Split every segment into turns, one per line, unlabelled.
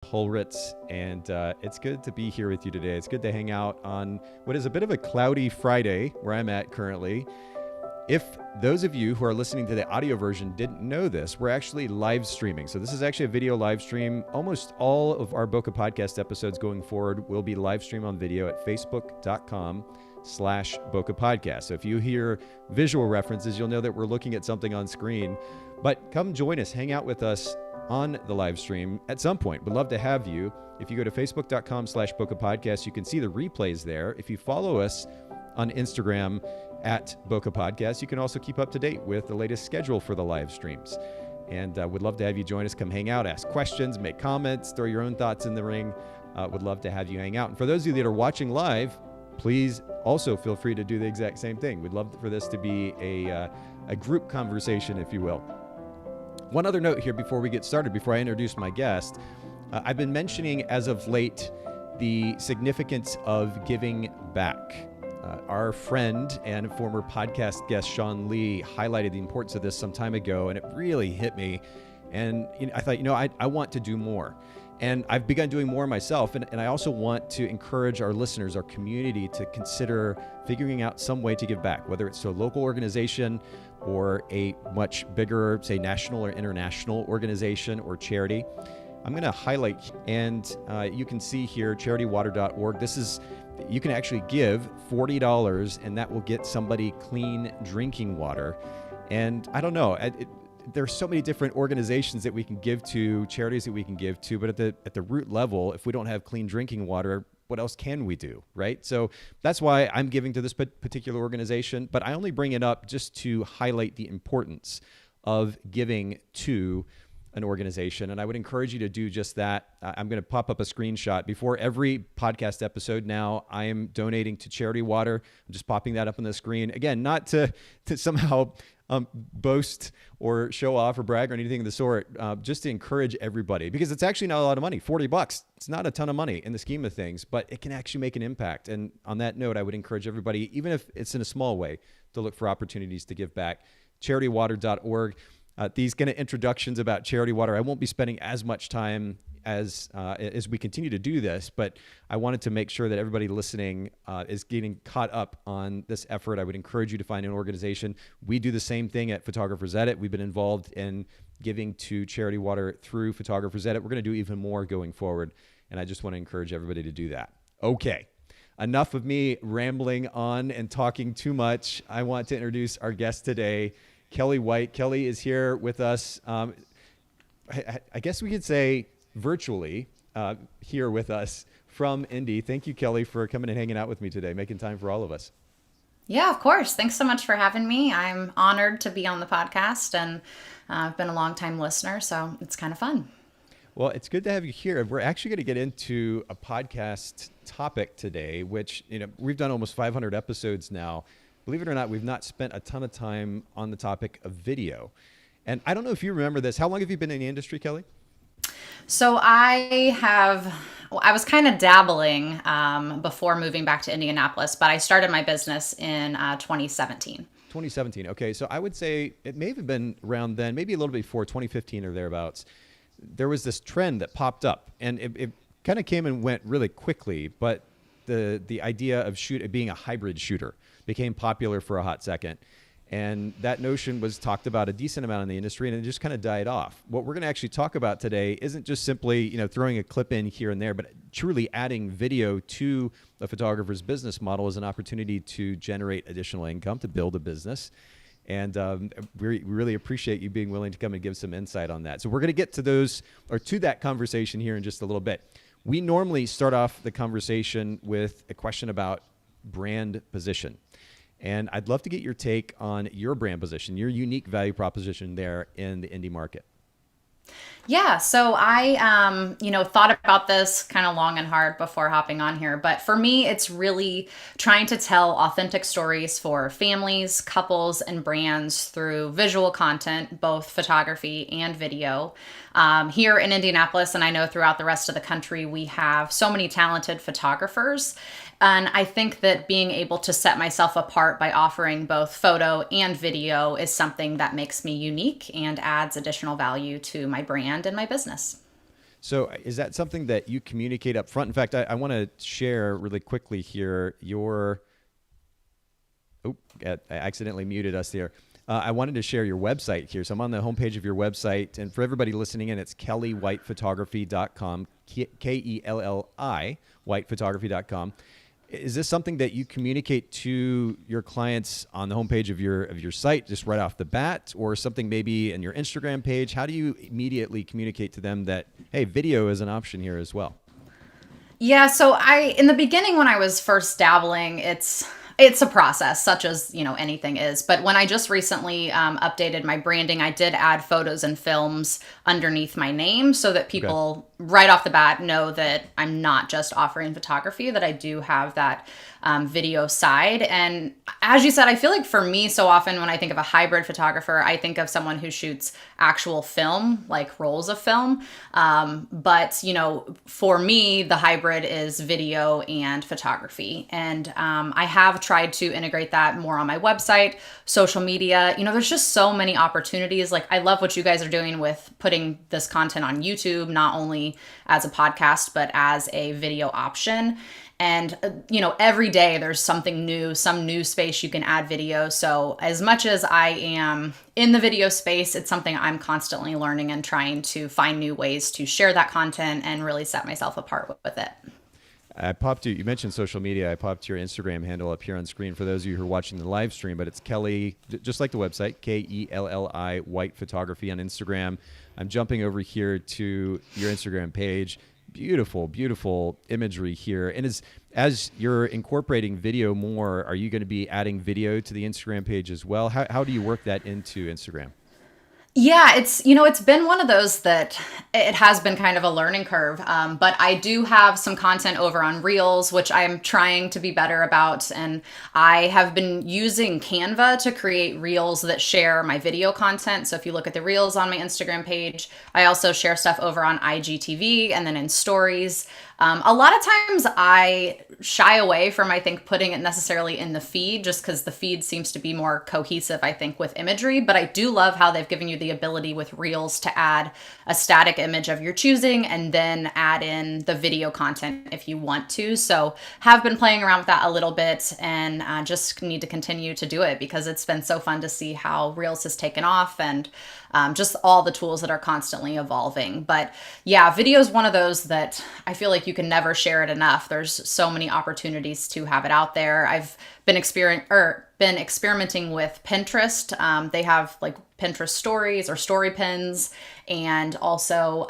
Holritz, and it's good to be here with you today. It's good to hang out on what is a bit of a cloudy Friday where I'm at currently. If those of you who are listening to the audio version didn't know this, we're actually live streaming. So this is actually a video live stream. Almost all of our Bokeh Podcast episodes going forward will be live streamed on video at facebook.com/Bokeh Podcast. So if you hear visual references, you'll know that we're looking at something on screen. But come join us, hang out with us on the live stream at some point. We'd love to have you. If you go to facebook.com/Bokeh Podcast, you can see the replays there. If you follow us on Instagram at Bokeh Podcast, you can also keep up to date with the latest schedule for the live streams. And would love to have you join us. Come hang out, ask questions, make comments, throw your own thoughts in the ring. Would love to have you hang out. And for those of you that are watching live, please also feel free to do the exact same thing. We'd love for this to be a group conversation, if you will. One other note here before we get started, before I introduce my guest, I've been mentioning as of late the significance of giving back. Our friend and former podcast guest, Sean Lee, highlighted the importance of this some time ago, and it really hit me. And I thought, I want to do more. And I've begun doing more myself. And I also want to encourage our listeners, our community, to consider figuring out some way to give back, whether it's to a local organization or a much bigger, say, national or international organization or charity. I'm going to highlight, and you can see here, charitywater.org. You can actually give $40, and that will get somebody clean drinking water. And I don't know, there's so many different organizations that we can give to, charities that we can give to, but at the root level, if we don't have clean drinking water, what else can we do, right? So that's why I'm giving to this particular organization, but I only bring it up just to highlight the importance of giving to an organization. And I would encourage you to do just that. I'm going to pop up a screenshot. Before every podcast episode now, I am donating to Charity Water. I'm just popping that up on the screen. Again, not to somehow boast or show off or brag or anything of the sort, just to encourage everybody, because it's actually not a lot of money. $40. It's not a ton of money in the scheme of things, but it can actually make an impact. And on that note, I would encourage everybody, even if it's in a small way, to look for opportunities to give back. charitywater.org. These kind of introductions about Charity Water, I won't be spending as much time as we continue to do this, but I wanted to make sure that everybody listening is getting caught up on this effort. I would encourage you to find an organization. We do the same thing at Photographers Edit. We've been involved in giving to Charity Water through Photographers Edit. We're going to do even more going forward, and I just want to encourage everybody to do that. Okay, enough of me rambling on and talking too much. I want to introduce our guest today, Kelli White. Kelli is here with us. I guess we could say virtually here with us from Indy. Thank you, Kelli, for coming and hanging out with me today, making time for all of us.
Yeah, of course. Thanks so much for having me. I'm honored to be on the podcast, and I've been a longtime listener, so it's kind of fun.
Well, it's good to have you here. We're actually going to get into a podcast topic today, which, we've done almost 500 episodes now. Believe it or not, we've not spent a ton of time on the topic of video. And I don't know if you remember this. How long have you been in the industry, Kelli?
So I was kind of dabbling before moving back to Indianapolis, but I started my business in 2017.
2017. Okay. So I would say it may have been around then, maybe a little bit before 2015 or thereabouts. There was this trend that popped up, and it kind of came and went really quickly, but the idea of being a hybrid shooter became popular for a hot second. And that notion was talked about a decent amount in the industry, and it just kind of died off. What we're going to actually talk about today isn't just simply, throwing a clip in here and there, but truly adding video to a photographer's business model as an opportunity to generate additional income, to build a business. And we really appreciate you being willing to come and give some insight on that. So we're going to get to that conversation here in just a little bit. We normally start off the conversation with a question about brand position. And I'd love to get your take on your brand position, your unique value proposition there in the indie market.
Yeah, so I, thought about this kind of long and hard before hopping on here. But for me, it's really trying to tell authentic stories for families, couples, and brands through visual content, both photography and video. Here in Indianapolis, and I know throughout the rest of the country, we have so many talented photographers. And I think that being able to set myself apart by offering both photo and video is something that makes me unique and adds additional value to my brand and my business.
So is that something that you communicate up front? In fact, I want to share really quickly here I accidentally muted us there. I wanted to share your website here. So I'm on the homepage of your website. And for everybody listening in, it's kellywhitephotography.com, Kelli, whitephotography.com. Is this something that you communicate to your clients on the homepage of your site just right off the bat, or something maybe in your Instagram page? How do you immediately communicate to them that, hey, video is an option here as well?
Yeah, so in the beginning when I was first dabbling, it's a process, such as, anything is. But when I just recently updated my branding, I did add photos and films underneath my name so that people right off the bat know that I'm not just offering photography, that I do have that video side. And as you said, I feel like for me, so often when I think of a hybrid photographer, I think of someone who shoots actual film, like rolls of film. But, for me, the hybrid is video and photography. And I have tried to integrate that more on my website, social media. There's just so many opportunities. Like, I love what you guys are doing with putting this content on YouTube, not only as a podcast, but as a video option. And, every day there's something new, some new space you can add video. So as much as I am in the video space, it's something I'm constantly learning and trying to find new ways to share that content and really set myself apart with it.
You mentioned social media. I popped your Instagram handle up here on screen for those of you who are watching the live stream, but it's Kelli, just like the website, Kelli White Photography on Instagram. I'm jumping over here to your Instagram page. Beautiful, beautiful imagery here. And as you're incorporating video more, are you going to be adding video to the Instagram page as well? How do you work that into Instagram?
Yeah, it's been one of those that it has been kind of a learning curve. But I do have some content over on Reels, which I'm trying to be better about. And I have been using Canva to create Reels that share my video content. So if you look at the Reels on my Instagram page, I also share stuff over on IGTV and then in stories. A lot of times I shy away from, I think, putting it necessarily in the feed, just because the feed seems to be more cohesive, I think, with imagery. But I do love how they've given you the ability with Reels to add a static image of your choosing and then add in the video content if you want to. So have been playing around with that a little bit, and just need to continue to do it because it's been so fun to see how Reels has taken off, and just all the tools that are constantly evolving. But yeah, video is one of those that I feel like you can never share it enough. There's so many opportunities to have it out there. I've been experimenting with Pinterest. They have like Pinterest stories or story pins, and also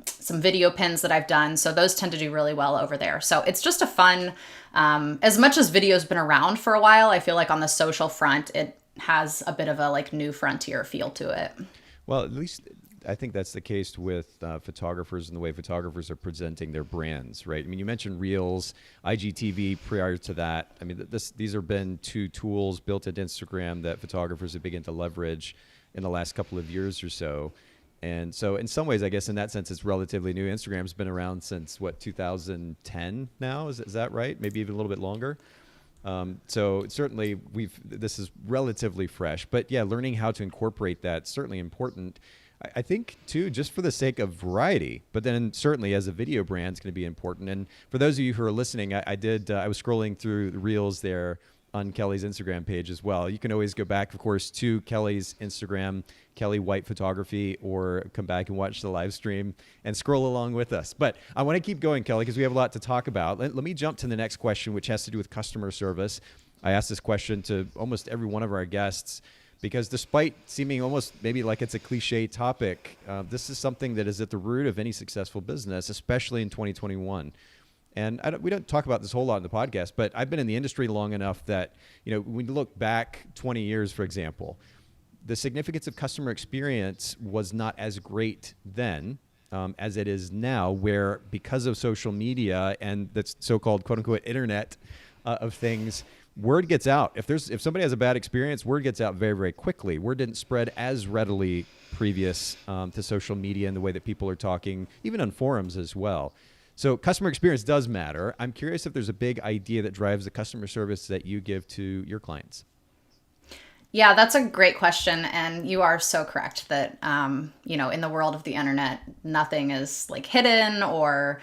some video pins that I've done. So those tend to do really well over there. So it's just a fun, as much as video's been around for a while, I feel like on the social front, it has a bit of a like new frontier feel to it.
Well, at least I think that's the case with photographers and the way photographers are presenting their brands, right? I mean, you mentioned Reels, IGTV prior to that. I mean, these have been two tools built into Instagram that photographers have begun to leverage in the last couple of years or so. And so in some ways, I guess in that sense, it's relatively new. Instagram's been around since, 2010 now? Is that right? Maybe even a little bit longer? So certainly this is relatively fresh, but yeah, learning how to incorporate that's certainly important. I think too, just for the sake of variety, but then certainly as a video brand, it's going to be important. And for those of you who are listening, I was scrolling through the Reels there on Kelli's Instagram page as well. You can always go back, of course, to Kelli's Instagram, Kelli White Photography, or come back and watch the live stream and scroll along with us. But I want to keep going, Kelli, because we have a lot to talk about. Let me jump to the next question, which has to do with customer service. I asked this question to almost every one of our guests because despite seeming almost maybe like it's a cliche topic, this is something that is at the root of any successful business, especially in 2021. And we don't talk about this a whole lot in the podcast, but I've been in the industry long enough that, when you look back 20 years, for example, the significance of customer experience was not as great then as it is now, where because of social media and the so-called quote unquote internet of things, word gets out. If somebody has a bad experience, word gets out very, very quickly. Word didn't spread as readily previous to social media and the way that people are talking, even on forums as well. So customer experience does matter. I'm curious if there's a big idea that drives the customer service that you give to your clients.
Yeah, that's a great question. And you are so correct that, in the world of the internet, nothing is like hidden or,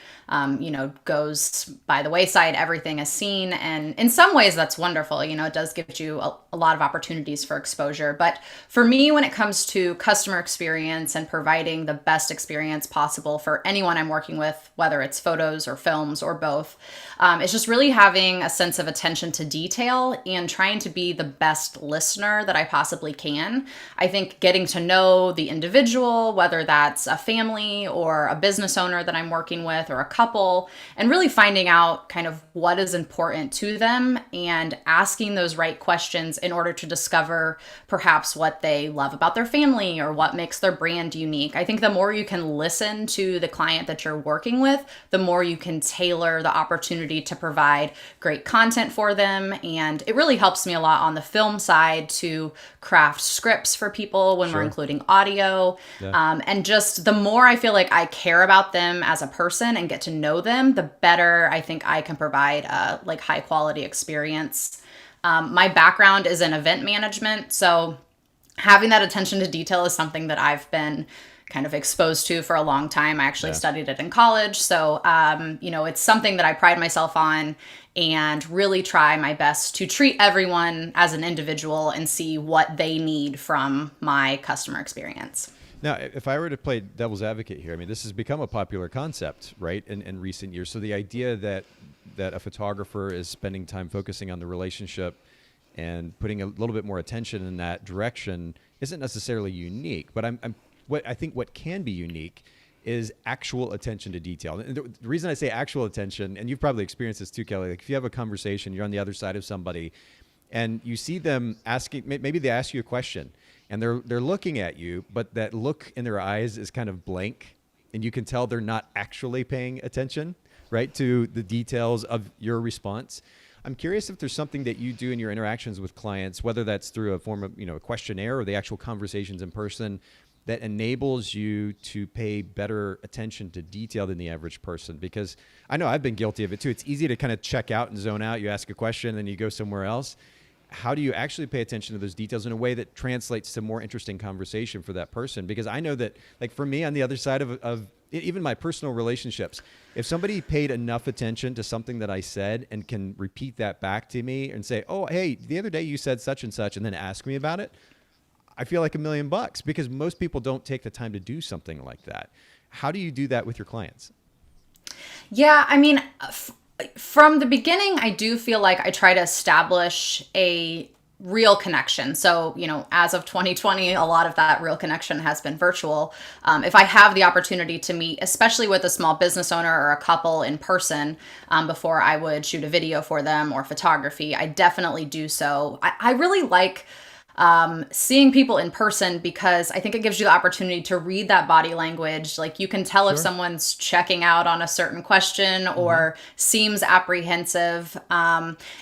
goes by the wayside. Everything is seen. And in some ways, that's wonderful. It does give you a lot of opportunities for exposure. But for me, when it comes to customer experience and providing the best experience possible for anyone I'm working with, whether it's photos or films or both, it's just really having a sense of attention to detail and trying to be the best listener that I possibly can. I think getting to know the individual, whether that's a family or a business owner that I'm working with or a couple, and really finding out kind of what is important to them and asking those right questions in order to discover perhaps what they love about their family or what makes their brand unique. I think the more you can listen to the client that you're working with, the more you can tailor the opportunity to provide great content for them. And it really helps me a lot on the film side to craft scripts for people when we're including audio. Yeah. And just the more I feel like I care about them as a person and get to know them, the better I think I can provide a high quality experience. My background is in event management, so having that attention to detail is something that I've been kind of exposed to for a long time. I actually studied it in college. So, it's something that I pride myself on and really try my best to treat everyone as an individual and see what they need from my customer experience.
Now, if I were to play devil's advocate here, I mean, this has become a popular concept, right, in recent years. So the idea that a photographer is spending time focusing on the relationship and putting a little bit more attention in that direction isn't necessarily unique. But I think what can be unique is actual attention to detail. And the reason I say actual attention, and you've probably experienced this too, Kelli, like if you have a conversation, you're on the other side of somebody and you see them asking, maybe they ask you a question and they're looking at you, but that look in their eyes is kind of blank and you can tell they're not actually paying attention, right, to the details of your response. I'm curious if there's something that you do in your interactions with clients, whether that's through a form of, a questionnaire or the actual conversations in person, that enables you to pay better attention to detail than the average person. Because I know I've been guilty of it too. It's easy to kind of check out and zone out. You ask a question and then you go somewhere else. How do you actually pay attention to those details in a way that translates to more interesting conversation for that person? Because I know that, like for me on the other side of even my personal relationships, if somebody paid enough attention to something that I said and can repeat that back to me and say, oh, hey, the other day you said such and such, and then ask me about it, I feel like $1 million, because most people don't take the time to do something like that. How do you do that with your clients?
Yeah, I mean, from the beginning, I do feel like I try to establish a real connection. So, as of 2020, a lot of that real connection has been virtual. If I have the opportunity to meet, especially with a small business owner or a couple in person, before I would shoot a video for them or photography, I definitely do so. I really like seeing people in person because I think it gives you the opportunity to read that body language. Like you can tell if someone's checking out on a certain question or seems apprehensive.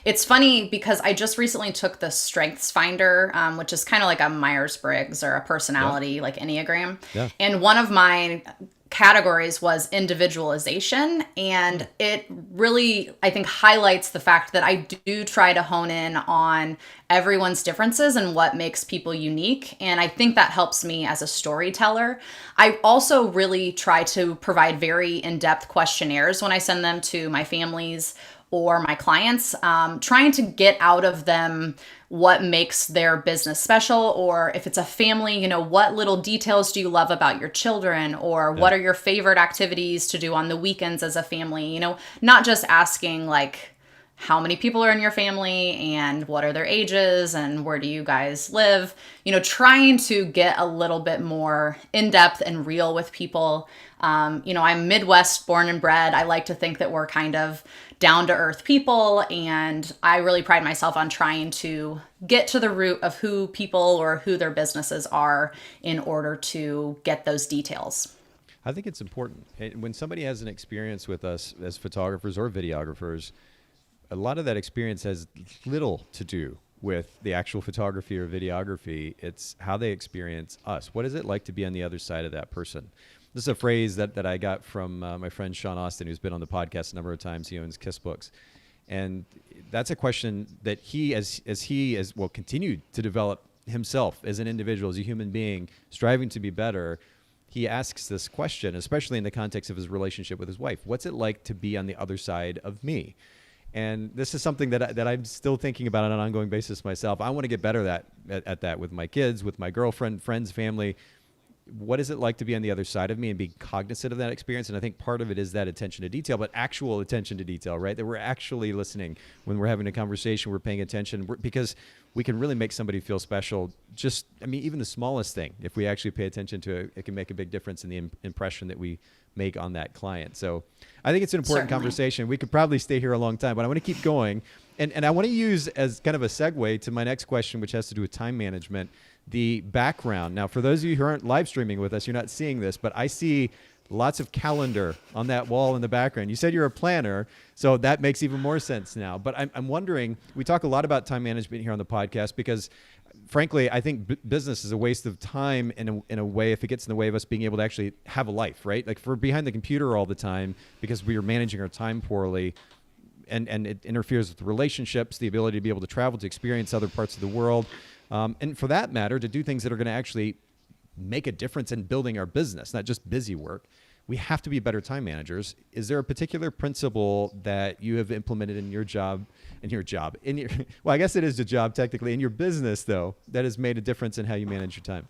It's funny because I just recently took the Strengths Finder, which is kind of like a Myers-Briggs or a personality like Enneagram. Yeah. And one of my categories was individualization, and it really, I think, highlights the fact that I do try to hone in on everyone's differences and what makes people unique, and I think that helps me as a storyteller. I also really try to provide very in-depth questionnaires when I send them to my families or my clients, trying to get out of them what makes their business special, or if it's a family, what little details do you love about your children, or what are your favorite activities to do on the weekends as a family, not just asking like how many people are in your family and what are their ages and where do you guys live, trying to get a little bit more in-depth and real with people. I'm Midwest born and bred. I like to think that we're kind of down-to-earth people, and I really pride myself on trying to get to the root of who people or who their businesses are in order to get those details.
I think it's important. When somebody has an experience with us as photographers or videographers, a lot of that experience has little to do with the actual photography or videography. It's how they experience us. What is it like to be on the other side of that person? This is a phrase that I got from my friend Sean Austin, who's been on the podcast a number of times. He owns Kiss Books. And that's a question that he, as well, continued to develop himself as an individual, as a human being, striving to be better, he asks this question, especially in the context of his relationship with his wife. What's it like to be on the other side of me? And this is something that I'm still thinking about on an ongoing basis myself. I want to get better at that with my kids, with my girlfriend, friends, family. What is it like to be on the other side of me and be cognizant of that experience? And I think part of it is that attention to detail, but actual attention to detail, right? That we're actually listening when we're having a conversation, we're paying attention, because we can really make somebody feel special. Just, I mean, even the smallest thing, if we actually pay attention to it, it can make a big difference in the impression that we make on that client. So I think it's an important conversation. We could probably stay here a long time, but I want to keep going. And I want to use as kind of a segue to my next question, which has to do with time management, the background. Now, for those of you who aren't live streaming with us, you're not seeing this, but I see lots of calendar on that wall in the background. You said you're a planner, so that makes even more sense now. But I'm wondering, we talk a lot about time management here on the podcast because, frankly, I think business is a waste of time in a way if it gets in the way of us being able to actually have a life, right? Like if we're behind the computer all the time because we are managing our time poorly, and it interferes with relationships, the ability to be able to travel, to experience other parts of the world, and for that matter, to do things that are going to actually make a difference in building our business, not just busy work. We have to be better time managers. Is there a particular principle that you have implemented in your job, well, I guess it is a job technically, in your business though, that has made a difference in how you manage your time?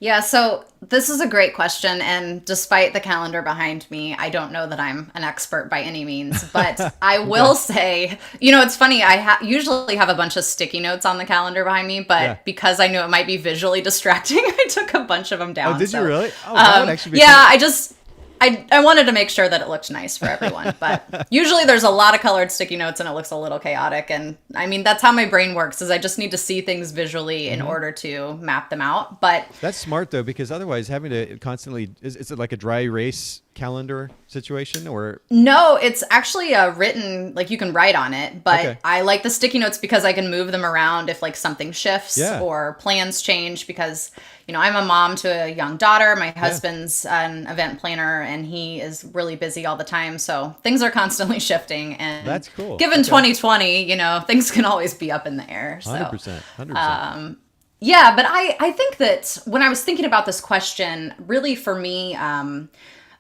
Yeah, so this is a great question. And despite the calendar behind me, I don't know that I'm an expert by any means. But I will say, it's funny. I usually have a bunch of sticky notes on the calendar behind me. But because I knew it might be visually distracting, I took a bunch of them down.
Oh, did you really? Oh, that would actually be
fun. I wanted to make sure that it looked nice for everyone, but usually there's a lot of colored sticky notes and it looks a little chaotic. And I mean, that's how my brain works, is I just need to see things visually in order to map them out. But
that's smart though, because otherwise having to constantly, is it like a dry erase calendar situation or?
No, it's actually written, like you can write on it, but I like the sticky notes because I can move them around if like something shifts or plans change, because I'm a mom to a young daughter. My husband's an event planner and he is really busy all the time. So things are constantly shifting, and
that's cool.
Given 2020, things can always be up in the air. So
100%.
Yeah, but I think that when I was thinking about this question, really for me,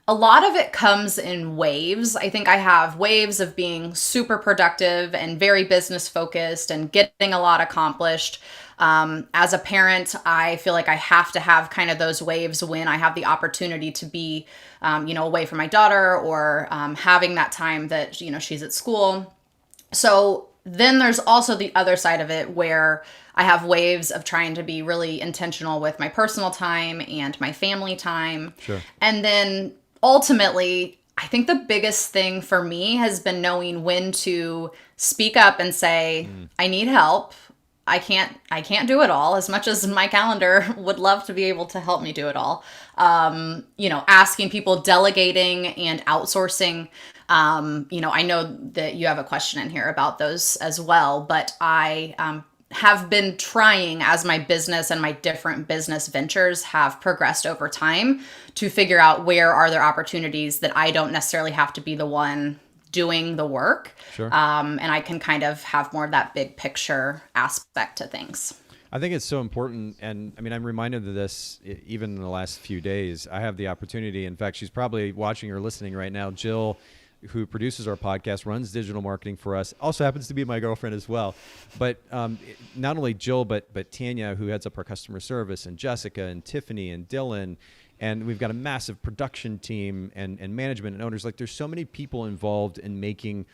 a lot of it comes in waves. I think I have waves of being super productive and very business focused and getting a lot accomplished. As a parent, I feel like I have to have kind of those waves when I have the opportunity to be, away from my daughter or having that time that, she's at school. So then there's also the other side of it where I have waves of trying to be really intentional with my personal time and my family time.
Sure.
And then ultimately, I think the biggest thing for me has been knowing when to speak up and say, I need help. I can't do it all, as much as my calendar would love to be able to help me do it all. Asking people, delegating and outsourcing. I know that you have a question in here about those as well, but I have been trying, as my business and my different business ventures have progressed over time, to figure out where are there opportunities that I don't necessarily have to be the one doing the work.
Sure.
And I can kind of have more of that big picture aspect to things.
I think it's so important. And I mean, I'm reminded of this even in the last few days. I have the opportunity. In fact, she's probably watching or listening right now. Jill, who produces our podcast, runs digital marketing for us, also happens to be my girlfriend as well. But not only Jill, but Tanya, who heads up our customer service, and Jessica and Tiffany and Dylan. And we've got a massive production team and management and owners. Like, there's so many people involved in making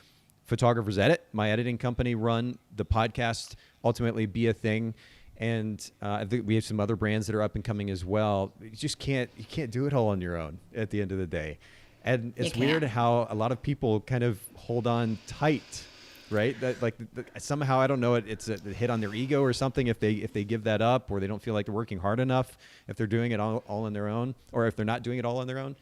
Photographers Edit, my editing company, run the podcast, ultimately be a thing. And I think we have some other brands that are up and coming as well. You can't do it all on your own at the end of the day. And it's weird how a lot of people kind of hold on tight, right? That somehow, I don't know, it's a hit on their ego or something if they give that up, or they don't feel like they're working hard enough if they're doing it all on their own, or if they're not doing it all on their own.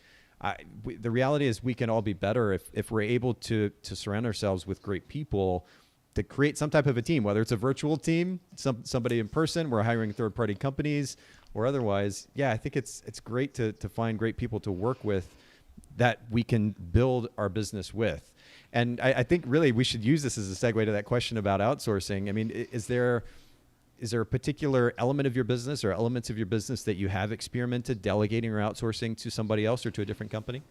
The reality is we can all be better if we're able to surround ourselves with great people to create some type of a team, whether it's a virtual team, somebody in person, we're hiring third-party companies, or otherwise. Yeah, I think it's great to find great people to work with that we can build our business with. And I think really we should use this as a segue to that question about outsourcing. I mean, is there is there a particular element of your business or elements of your business that you have experimented delegating or outsourcing to somebody else or to a different company?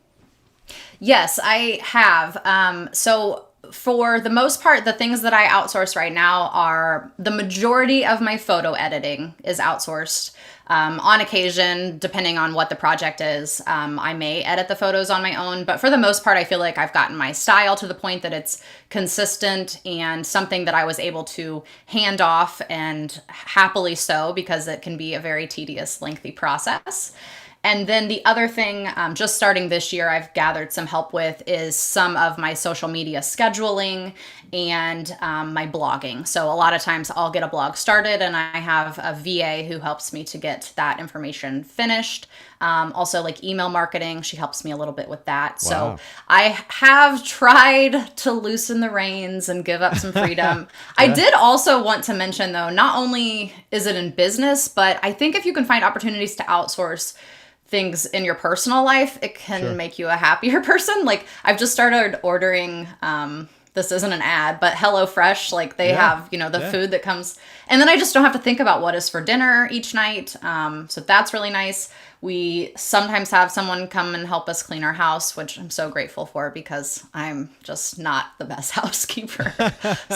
Yes, I have. So for the most part, the things that I outsource right now are the majority of my photo editing is outsourced. On occasion, depending on what the project is, I may edit the photos on my own. But for the most part, I feel like I've gotten my style to the point that it's consistent and something that I was able to hand off, and happily so, because it can be a very tedious, lengthy process. And then the other thing, just starting this year, I've gathered some help with is some of my social media scheduling and my blogging. So a lot of times I'll get a blog started and I have a VA who helps me to get that information finished. Also like email marketing, she helps me a little bit with that.
Wow.
So I have tried to loosen the reins and give up some freedom. Yeah. I did also want to mention though, not only is it in business, but I think if you can find opportunities to outsource things in your personal life, it can make you a happier person. Like I've just started ordering, this isn't an ad, but HelloFresh, like they have, the food that comes, and then I just don't have to think about what is for dinner each night. So that's really nice. We sometimes have someone come and help us clean our house, which I'm so grateful for because I'm just not the best housekeeper.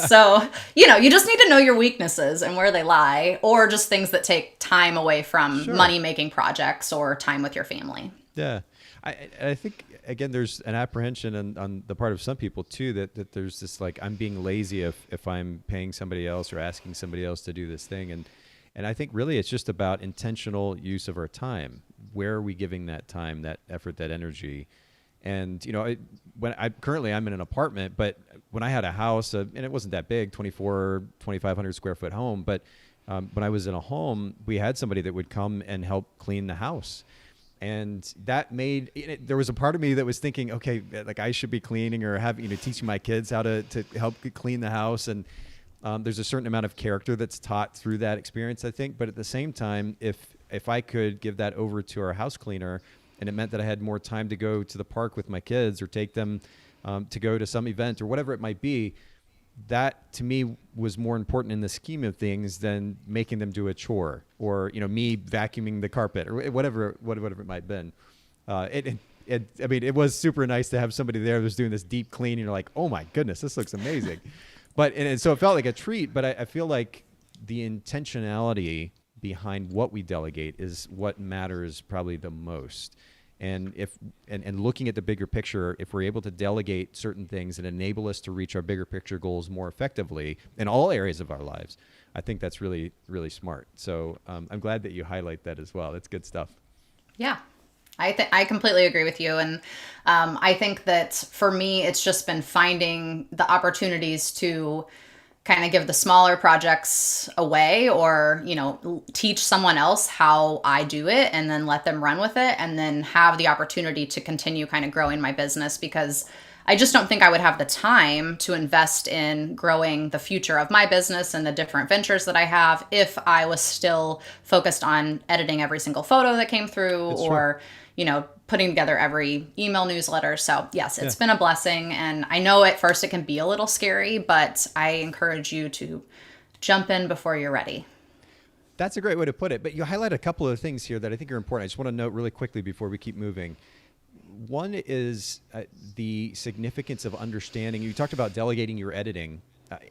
So, you just need to know your weaknesses and where they lie, or just things that take time away from money-making projects or time with your family.
Yeah. I think, again, there's an apprehension on the part of some people too, that there's this like, I'm being lazy if I'm paying somebody else or asking somebody else to do this thing. And I think really it's just about intentional use of our time. Where are we giving that time, that effort, that energy? And, currently I'm in an apartment, but when I had a house, and it wasn't that big, 2,500 square foot home, but when I was in a home, we had somebody that would come and help clean the house. And that there was a part of me that was thinking, okay, like I should be cleaning or teaching my kids how to help clean the house. And there's a certain amount of character that's taught through that experience, I think. But at the same time, if I could give that over to our house cleaner, and it meant that I had more time to go to the park with my kids or take them to go to some event or whatever it might be, that to me was more important in the scheme of things than making them do a chore or, me vacuuming the carpet or whatever it might have been. It was super nice to have somebody there who's doing this deep clean. And you're like, oh my goodness, this looks amazing. And so it felt like a treat, but I feel like the intentionality behind what we delegate is what matters probably the most. And and looking at the bigger picture, if we're able to delegate certain things and enable us to reach our bigger picture goals more effectively in all areas of our lives, I think that's really, really smart. So I'm glad that you highlight that as well. That's good stuff.
Yeah. I completely agree with you. And I think that for me, it's just been finding the opportunities to kind of give the smaller projects away or, teach someone else how I do it and then let them run with it and then have the opportunity to continue kind of growing my business, because I just don't think I would have the time to invest in growing the future of my business and the different ventures that I have if I was still focused on editing every single photo that came through. That's or, true. Putting together every email newsletter. So yes, it's been a blessing. And I know at first it can be a little scary, but I encourage you to jump in before you're ready.
That's a great way to put it. But you highlight a couple of things here that I think are important. I just want to note really quickly before we keep moving. One is the significance of understanding. You talked about delegating your editing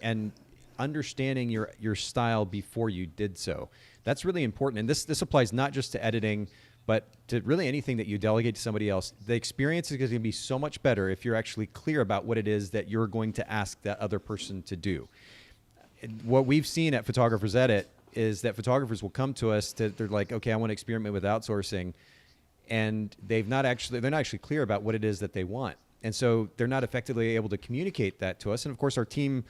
and understanding your style before you did so. That's really important. And this applies not just to editing, but to really anything that you delegate to somebody else. The experience is going to be so much better if you're actually clear about what it is that you're going to ask that other person to do. What we've seen at Photographers Edit is that photographers will come to us they're like, okay, I want to experiment with outsourcing. And they're not actually clear about what it is that they want. And so they're not effectively able to communicate that to us. And of course, our team,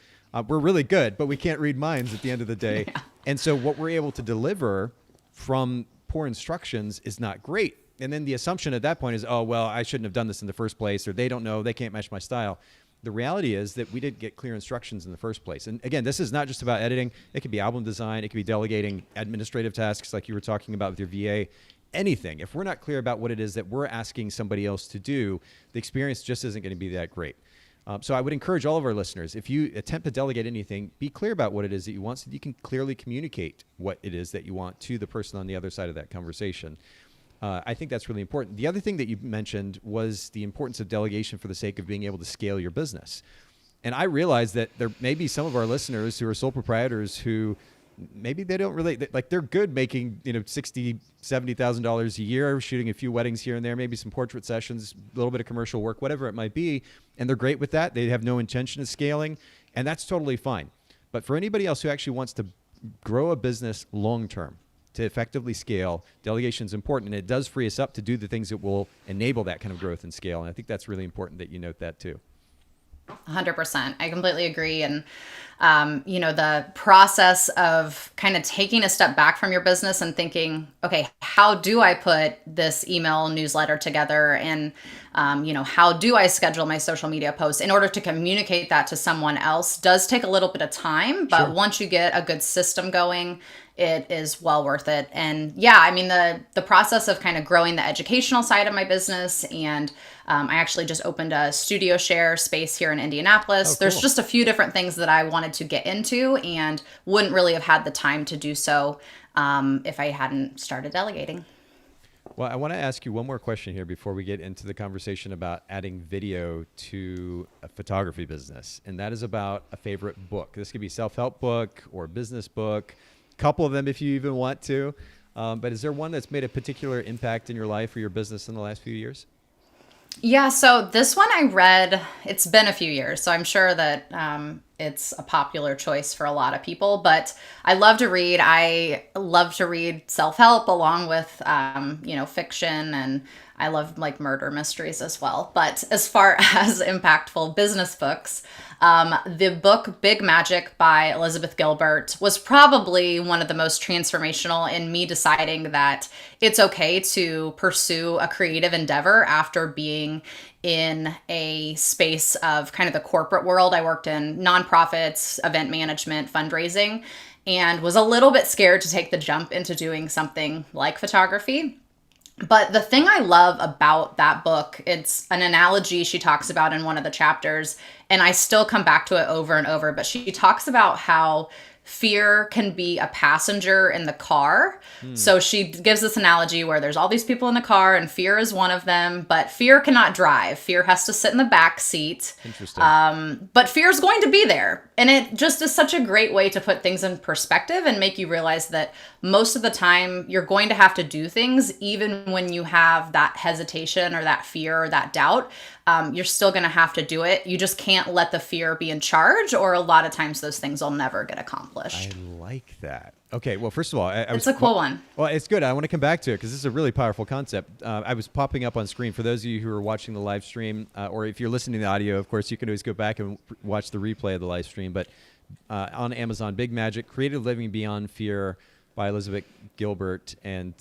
we're really good, but we can't read minds at the end of the day. Yeah. And so what we're able to deliver from poor instructions is not great. And then the assumption at that point is, oh, well, I shouldn't have done this in the first place, or they don't know, they can't match my style. The reality is that we didn't get clear instructions in the first place. And again, this is not just about editing. It could be album design. It could be delegating administrative tasks like you were talking about with your VA. Anything. If we're not clear about what it is that we're asking somebody else to do, the experience just isn't going to be that great. So I would encourage all of our listeners, if you attempt to delegate anything, be clear about what it is that you want so that you can clearly communicate what it is that you want to the person on the other side of that conversation. I think that's really important. The other thing that you mentioned was the importance of delegation for the sake of being able to scale your business. And I realize that there may be some of our listeners who are sole proprietors who maybe they don't really, like they're good making, $60,000, $70,000 a year, shooting a few weddings here and there, maybe some portrait sessions, a little bit of commercial work, whatever it might be. And they're great with that. They have no intention of scaling, and that's totally fine. But for anybody else who actually wants to grow a business long-term, to effectively scale, delegation is important, and it does free us up to do the things that will enable that kind of growth and scale. And I think that's really important that you note that too.
100%. I completely agree. And, the process of kind of taking a step back from your business and thinking, okay, how do I put this email newsletter together? And, how do I schedule my social media posts in order to communicate that to someone else does take a little bit of time. But
Sure.
Once you get a good system going, it is well worth it. And the process of kind of growing the educational side of my business, and I actually just opened a studio share space here in Indianapolis.
Oh, cool.
There's just a few different things that I wanted to get into and wouldn't really have had the time to do so if I hadn't started delegating.
Well, I want to ask you one more question here before we get into the conversation about adding video to a photography business. And that is about a favorite book. This could be a self-help book or a business book, a couple of them if you even want to. But is there one that's made a particular impact in your life or your business in the last few years?
Yeah, so this one I read, it's been a few years, so I'm sure that it's a popular choice for a lot of people, but I love to read. I love to read self-help along with, fiction, and I love like murder mysteries as well. But as far as impactful business books, the book Big Magic by Elizabeth Gilbert was probably one of the most transformational in me deciding that it's okay to pursue a creative endeavor after being in a space of kind of the corporate world. I worked in nonprofits, event management, fundraising, and was a little bit scared to take the jump into doing something like photography. But the thing I love about that book, it's an analogy she talks about in one of the chapters, and I still come back to it over and over, but she talks about how fear can be a passenger in the car. So she gives this analogy where there's all these people in the car and fear is one of them, but fear cannot drive. Fear has to sit in the back seat.
Interesting.
But fear is going to be there. And it just is such a great way to put things in perspective and make you realize that most of the time you're going to have to do things, even when you have that hesitation or that fear or that doubt. You're still going to have to do it. You just can't let the fear be in charge, or a lot of times those things will never get accomplished.
I like that. Okay, well, first of all,
It's a cool one.
Well, it's good. I want to come back to it because this is a really powerful concept. I was popping up on screen for those of you who are watching the live stream, or if you're listening to the audio, of course, you can always go back and watch the replay of the live stream. But on Amazon, Big Magic, Creative Living Beyond Fear by Elizabeth Gilbert, and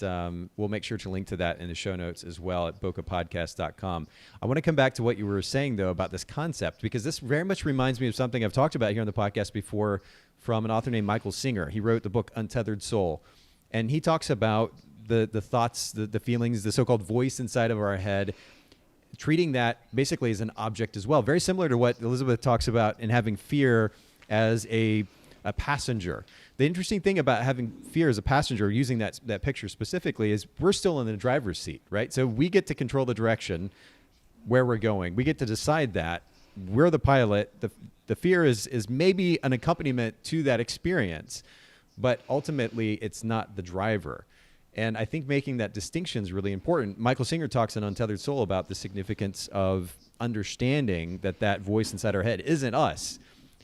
we'll make sure to link to that in the show notes as well at bokehpodcast.com. I want to come back to what you were saying, though, about this concept, because this very much reminds me of something I've talked about here on the podcast before from an author named Michael Singer. He wrote the book Untethered Soul, and he talks about the thoughts, the feelings, the so-called voice inside of our head, treating that basically as an object as well. Very similar to what Elizabeth talks about in having fear as a passenger. The interesting thing about having fear as a passenger, using that picture specifically, is we're still in the driver's seat, right? So we get to control the direction where we're going. We get to decide that. We're the pilot. The fear is maybe an accompaniment to that experience, but ultimately it's not the driver. And I think making that distinction is really important. Michael Singer talks in Untethered Soul about the significance of understanding that voice inside our head isn't us.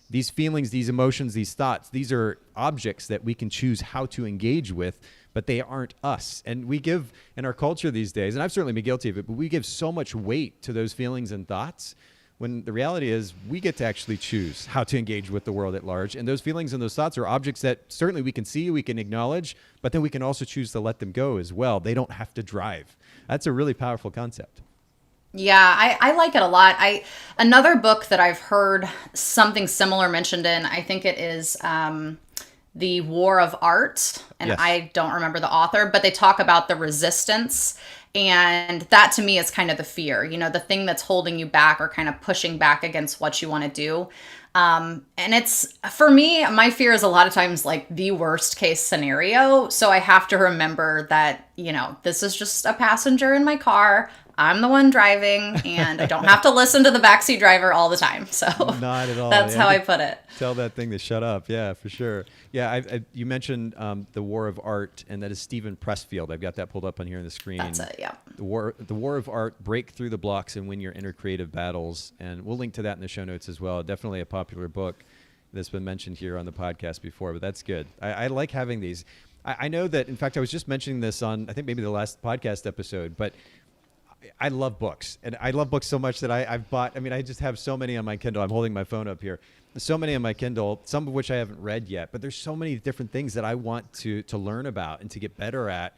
These feelings, these emotions, these thoughts, these are objects that we can choose how to engage with, but they aren't us. And we give, in our culture these days, and I've certainly been guilty of it, but we give so much weight to those feelings and thoughts, when the reality is we get to actually choose how to engage with the world at large. And those feelings and those thoughts are objects that certainly we can see, we can acknowledge, but then we can also choose to let them go as well. They don't have to drive. That's a really powerful concept.
Yeah, I like it a lot. Another book that I've heard something similar mentioned in, I think it is The War of Art, and
Yes.
I don't remember the author, but they talk about the resistance And that to me is kind of the fear, the thing that's holding you back or kind of pushing back against what you want to do. And it's, for me, my fear is a lot of times like the worst case scenario. So I have to remember that, this is just a passenger in my car. I'm the one driving, and I don't have to listen to the backseat driver all the time. So
not at all.
That's how I put it.
Tell that thing to shut up. Yeah, for sure. Yeah, you mentioned The War of Art, and that is Steven Pressfield. I've got that pulled up on here on the screen.
That's it, yeah.
The War of Art, Break Through the Blocks and Win Your Inner Creative Battles. And we'll link to that in the show notes as well. Definitely a popular book that's been mentioned here on the podcast before, but that's good. I like having these. I know that, in fact, I was just mentioning this on, I think maybe the last podcast episode, but I love books, and I love books so much that I've bought. I just have so many on my Kindle. I'm holding my phone up here. So many on my Kindle, some of which I haven't read yet, but there's so many different things that I want to learn about and to get better at.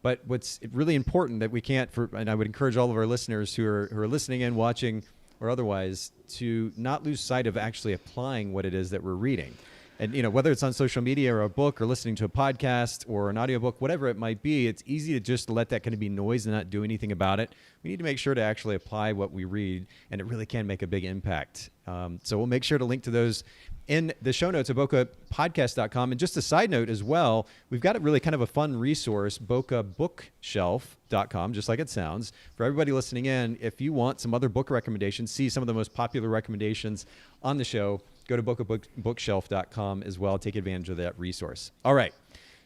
But what's really important that we can't, and I would encourage all of our listeners who are listening in, watching, or otherwise, to not lose sight of actually applying what it is that we're reading. And, whether it's on social media or a book or listening to a podcast or an audiobook, whatever it might be, it's easy to just let that kind of be noise and not do anything about it. We need to make sure to actually apply what we read, and it really can make a big impact. So we'll make sure to link to those in the show notes at bokehpodcast.com. And just a side note as well, we've got a really kind of a fun resource, bokehbookshelf.com, just like it sounds. For everybody listening in, if you want some other book recommendations, see some of the most popular recommendations on the show, go to bokehbookshelf.com as well. Take advantage of that resource. All right.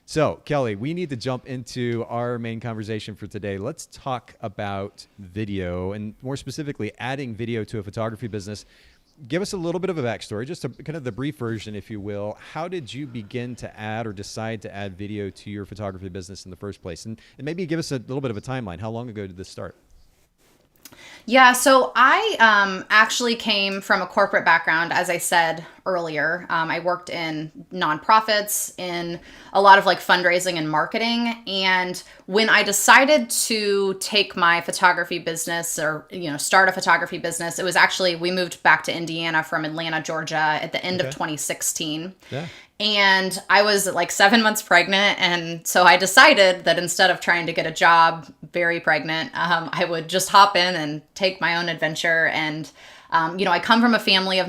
So, Kelli, we need to jump into our main conversation for today. Let's talk about video, and more specifically, adding video to a photography business. Give us a little bit of a backstory, just kind of the brief version, if you will. How did you begin to add or decide to add video to your photography business in the first place? And maybe give us a little bit of a timeline. How long ago did this start?
Yeah, so I actually came from a corporate background, as I said earlier. I worked in nonprofits, in a lot of like fundraising and marketing. And when I decided to take my photography business or, start a photography business, it was actually, we moved back to Indiana from Atlanta, Georgia at the end of 2016.
Yeah.
And I was like 7 months pregnant. And so I decided that instead of trying to get a job very pregnant, I would just hop in and take my own adventure. And, I come from a family of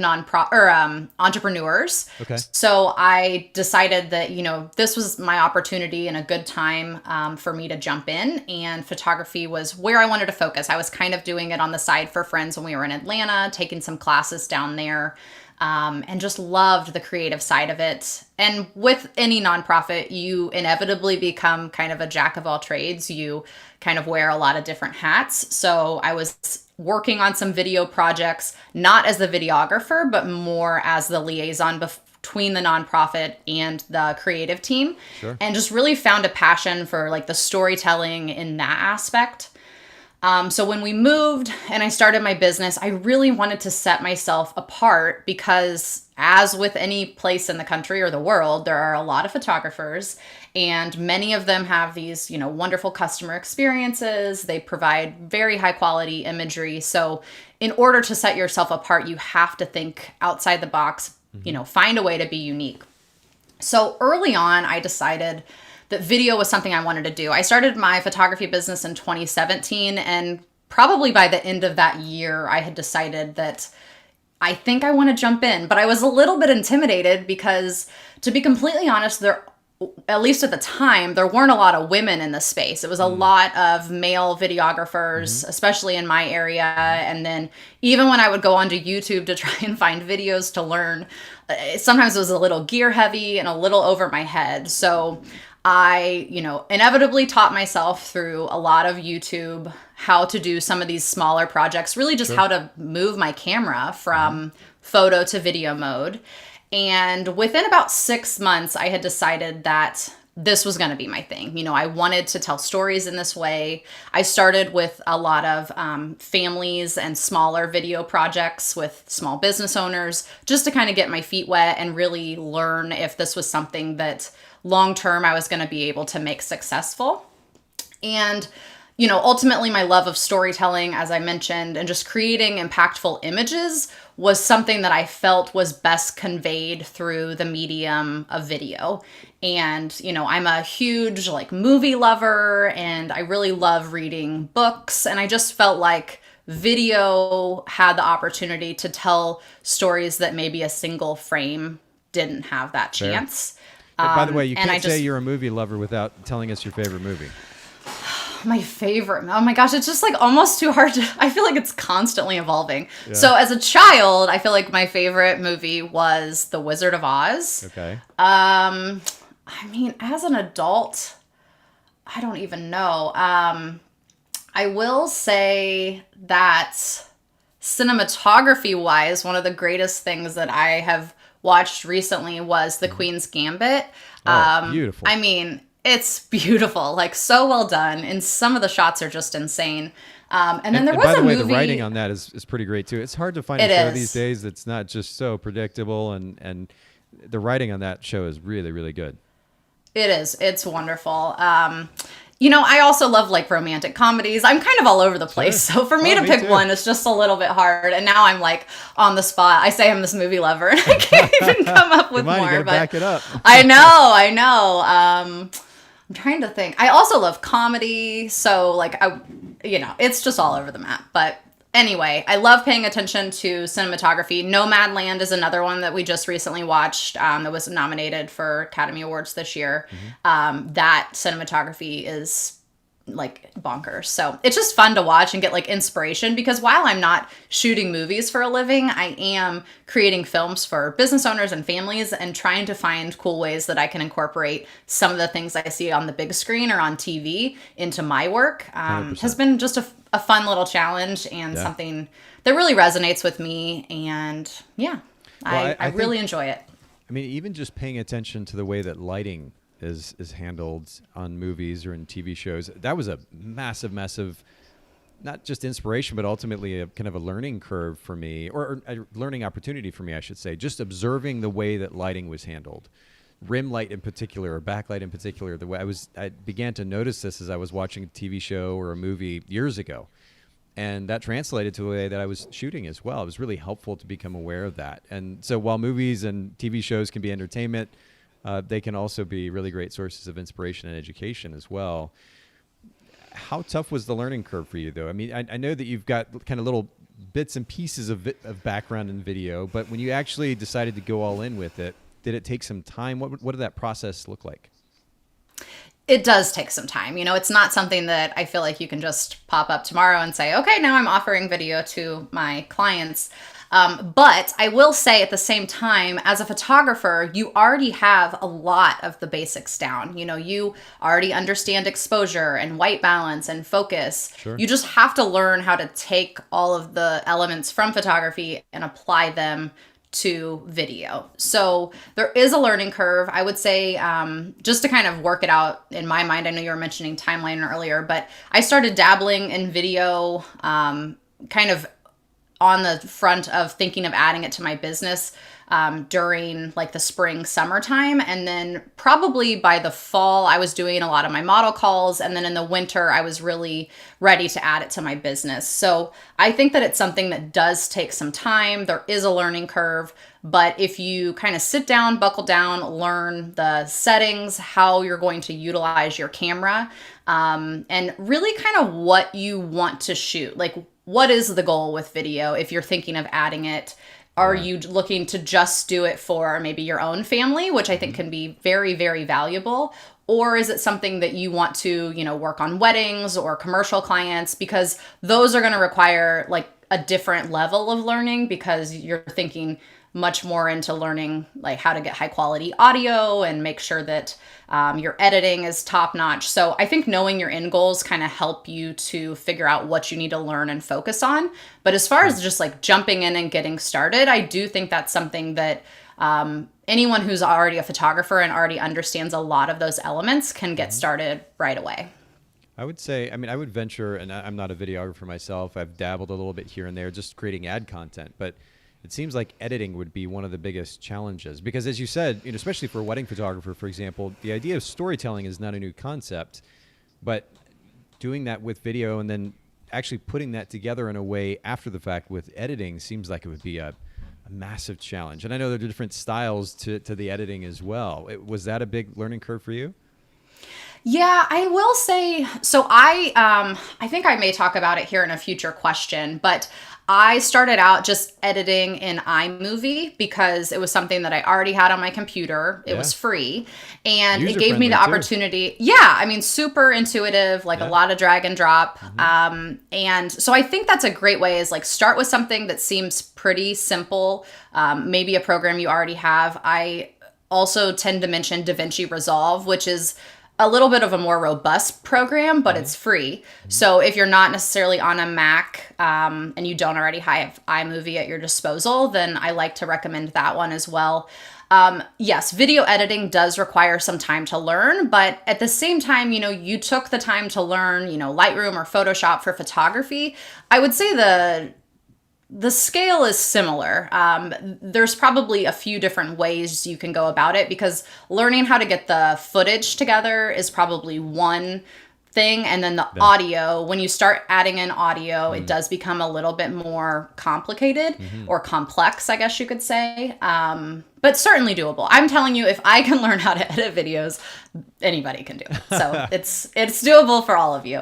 entrepreneurs.
Okay.
So I decided that, this was my opportunity and a good time for me to jump in. And photography was where I wanted to focus. I was kind of doing it on the side for friends when we were in Atlanta, taking some classes down there. And just loved the creative side of it. And with any nonprofit, you inevitably become kind of a jack of all trades. You kind of wear a lot of different hats. So I was working on some video projects, not as the videographer, but more as the liaison between the nonprofit and the creative team.
Sure. And
just really found a passion for like the storytelling in that aspect. So when we moved and I started my business, I really wanted to set myself apart because, as with any place in the country or the world, there are a lot of photographers, and many of them have these, wonderful customer experiences. They provide very high quality imagery. So in order to set yourself apart, you have to think outside the box, find a way to be unique. So early on, I decided that video was something I wanted to do. I started my photography business in 2017, and probably by the end of that year, I had decided that I think I want to jump in. But I was a little bit intimidated because, to be completely honest, at least at the time, there weren't a lot of women in the space. It was a lot of male videographers, especially in my area. And then even when I would go onto YouTube to try and find videos to learn, sometimes it was a little gear heavy and a little over my head. So I, inevitably taught myself through a lot of YouTube how to do some of these smaller projects, really just how to move my camera from photo to video mode. And within about 6 months, I had decided that this was going to be my thing. I wanted to tell stories in this way. I started with a lot of families and smaller video projects with small business owners, just to kind of get my feet wet and really learn if this was something that long term I was going to be able to make successful. And ultimately my love of storytelling, as I mentioned, and just creating impactful images was something that I felt was best conveyed through the medium of video. And, I'm a huge like movie lover, and I really love reading books. And I just felt like video had the opportunity to tell stories that maybe a single frame didn't have that chance.
By the way, you can't say you're a movie lover without telling us your favorite movie.
My favorite. Oh my gosh, it's just like almost too hard to, I feel like it's constantly evolving. Yeah. So as a child, I feel like my favorite movie was The Wizard of Oz.
Okay.
I mean, as an adult, I don't even know. I will say that cinematography wise, one of the greatest things that I have watched recently was The Queen's Gambit.
Beautiful.
I mean, it's beautiful, like so well done, and some of the shots are just insane. And then there was a movie. By the way,
the writing on that is pretty great too. It's hard to find a show these days that's not just so predictable, and the writing on that show is really, really good.
It is. It's wonderful. I also love like romantic comedies. I'm kind of all over the place. Sure. So for me to pick one is just a little bit hard. And now I'm like on the spot. I say I'm this movie lover and I can't even come up with more.
You gotta back it up.
I know. I'm trying to think. I also love comedy. So like, it's just all over the map. But anyway, I love paying attention to cinematography. Nomadland is another one that we just recently watched that was nominated for Academy Awards this year. Mm-hmm. That cinematography is like bonkers. So it's just fun to watch and get like inspiration, because while I'm not shooting movies for a living, I am creating films for business owners and families and trying to find cool ways that I can incorporate some of the things I see on the big screen or on TV into my work. Has been just a fun little challenge and something that really resonates with me. And I really enjoy it.
I mean, even just paying attention to the way that lighting is handled on movies or in TV shows, that was a massive, not just inspiration, but ultimately a kind of a learning curve for me, or a learning opportunity for me, I should say, just observing the way that lighting was handled. Rim light in particular, or backlight in particular, the way I began to notice this as I was watching a TV show or a movie years ago. And that translated to the way that I was shooting as well. It was really helpful to become aware of that. And so while movies and TV shows can be entertainment, they can also be really great sources of inspiration and education as well. How tough was the learning curve for you, though? I mean, I know that you've got kind of little bits and pieces of background in video, but when you actually decided to go all in with it, did it take some time? What did that process look like?
It does take some time. It's not something that I feel like you can just pop up tomorrow and say, okay, now I'm offering video to my clients. But I will say at the same time, as a photographer, you already have a lot of the basics down. You already understand exposure and white balance and focus.
Sure.
You just have to learn how to take all of the elements from photography and apply them to video. So there is a learning curve. I would say just to kind of work it out in my mind, I know you were mentioning timeline earlier, but I started dabbling in video kind of on the front of thinking of adding it to my business during like the spring, summertime. And then probably by the fall, I was doing a lot of my model calls. And then in the winter, I was really ready to add it to my business. So I think that it's something that does take some time. There is a learning curve. But if you kind of sit down, buckle down, learn the settings, how you're going to utilize your camera, and really kind of what you want to shoot, like what is the goal with video if you're thinking of adding it? Are you looking to just do it for maybe your own family, which I think can be very, very valuable? Or is it something that you want to, work on weddings or commercial clients? Because those are going to require like a different level of learning, because you're thinking much more into learning like how to get high quality audio and make sure that your editing is top notch. So I think knowing your end goals kind of help you to figure out what you need to learn and focus on. But as far as just like jumping in and getting started, I do think that's something that anyone who's already a photographer and already understands a lot of those elements can get started right away.
I would say, I would venture, and I'm not a videographer myself. I've dabbled a little bit here and there, just creating ad content, but it seems like editing would be one of the biggest challenges, because as you said, especially for a wedding photographer, for example, the idea of storytelling is not a new concept, but doing that with video and then actually putting that together in a way after the fact with editing seems like it would be a massive challenge. And I know there are different styles to the editing as well. Was that a big learning curve for you?
Yeah, I will say, so I think I may talk about it here in a future question, but I started out just editing in iMovie because it was something that I already had on my computer. It was free, and it gave me the opportunity. Yeah, I mean, super intuitive, like a lot of drag and drop. And so I think that's a great way, is like start with something that seems pretty simple, maybe a program you already have. I also tend to mention DaVinci Resolve, which is a little bit of a more robust program, but it's free. So if you're not necessarily on a Mac and you don't already have iMovie at your disposal, then I like to recommend that one as well. Yes, video editing does require some time to learn, but at the same time, you took the time to learn, Lightroom or Photoshop for photography. I would say the scale is similar. There's probably a few different ways you can go about it, because learning how to get the footage together is probably one thing. And then the audio, when you start adding in audio, it does become a little bit more complicated or complex, I guess you could say. But certainly doable. I'm telling you, if I can learn how to edit videos, anybody can do it. So it's doable for all of you.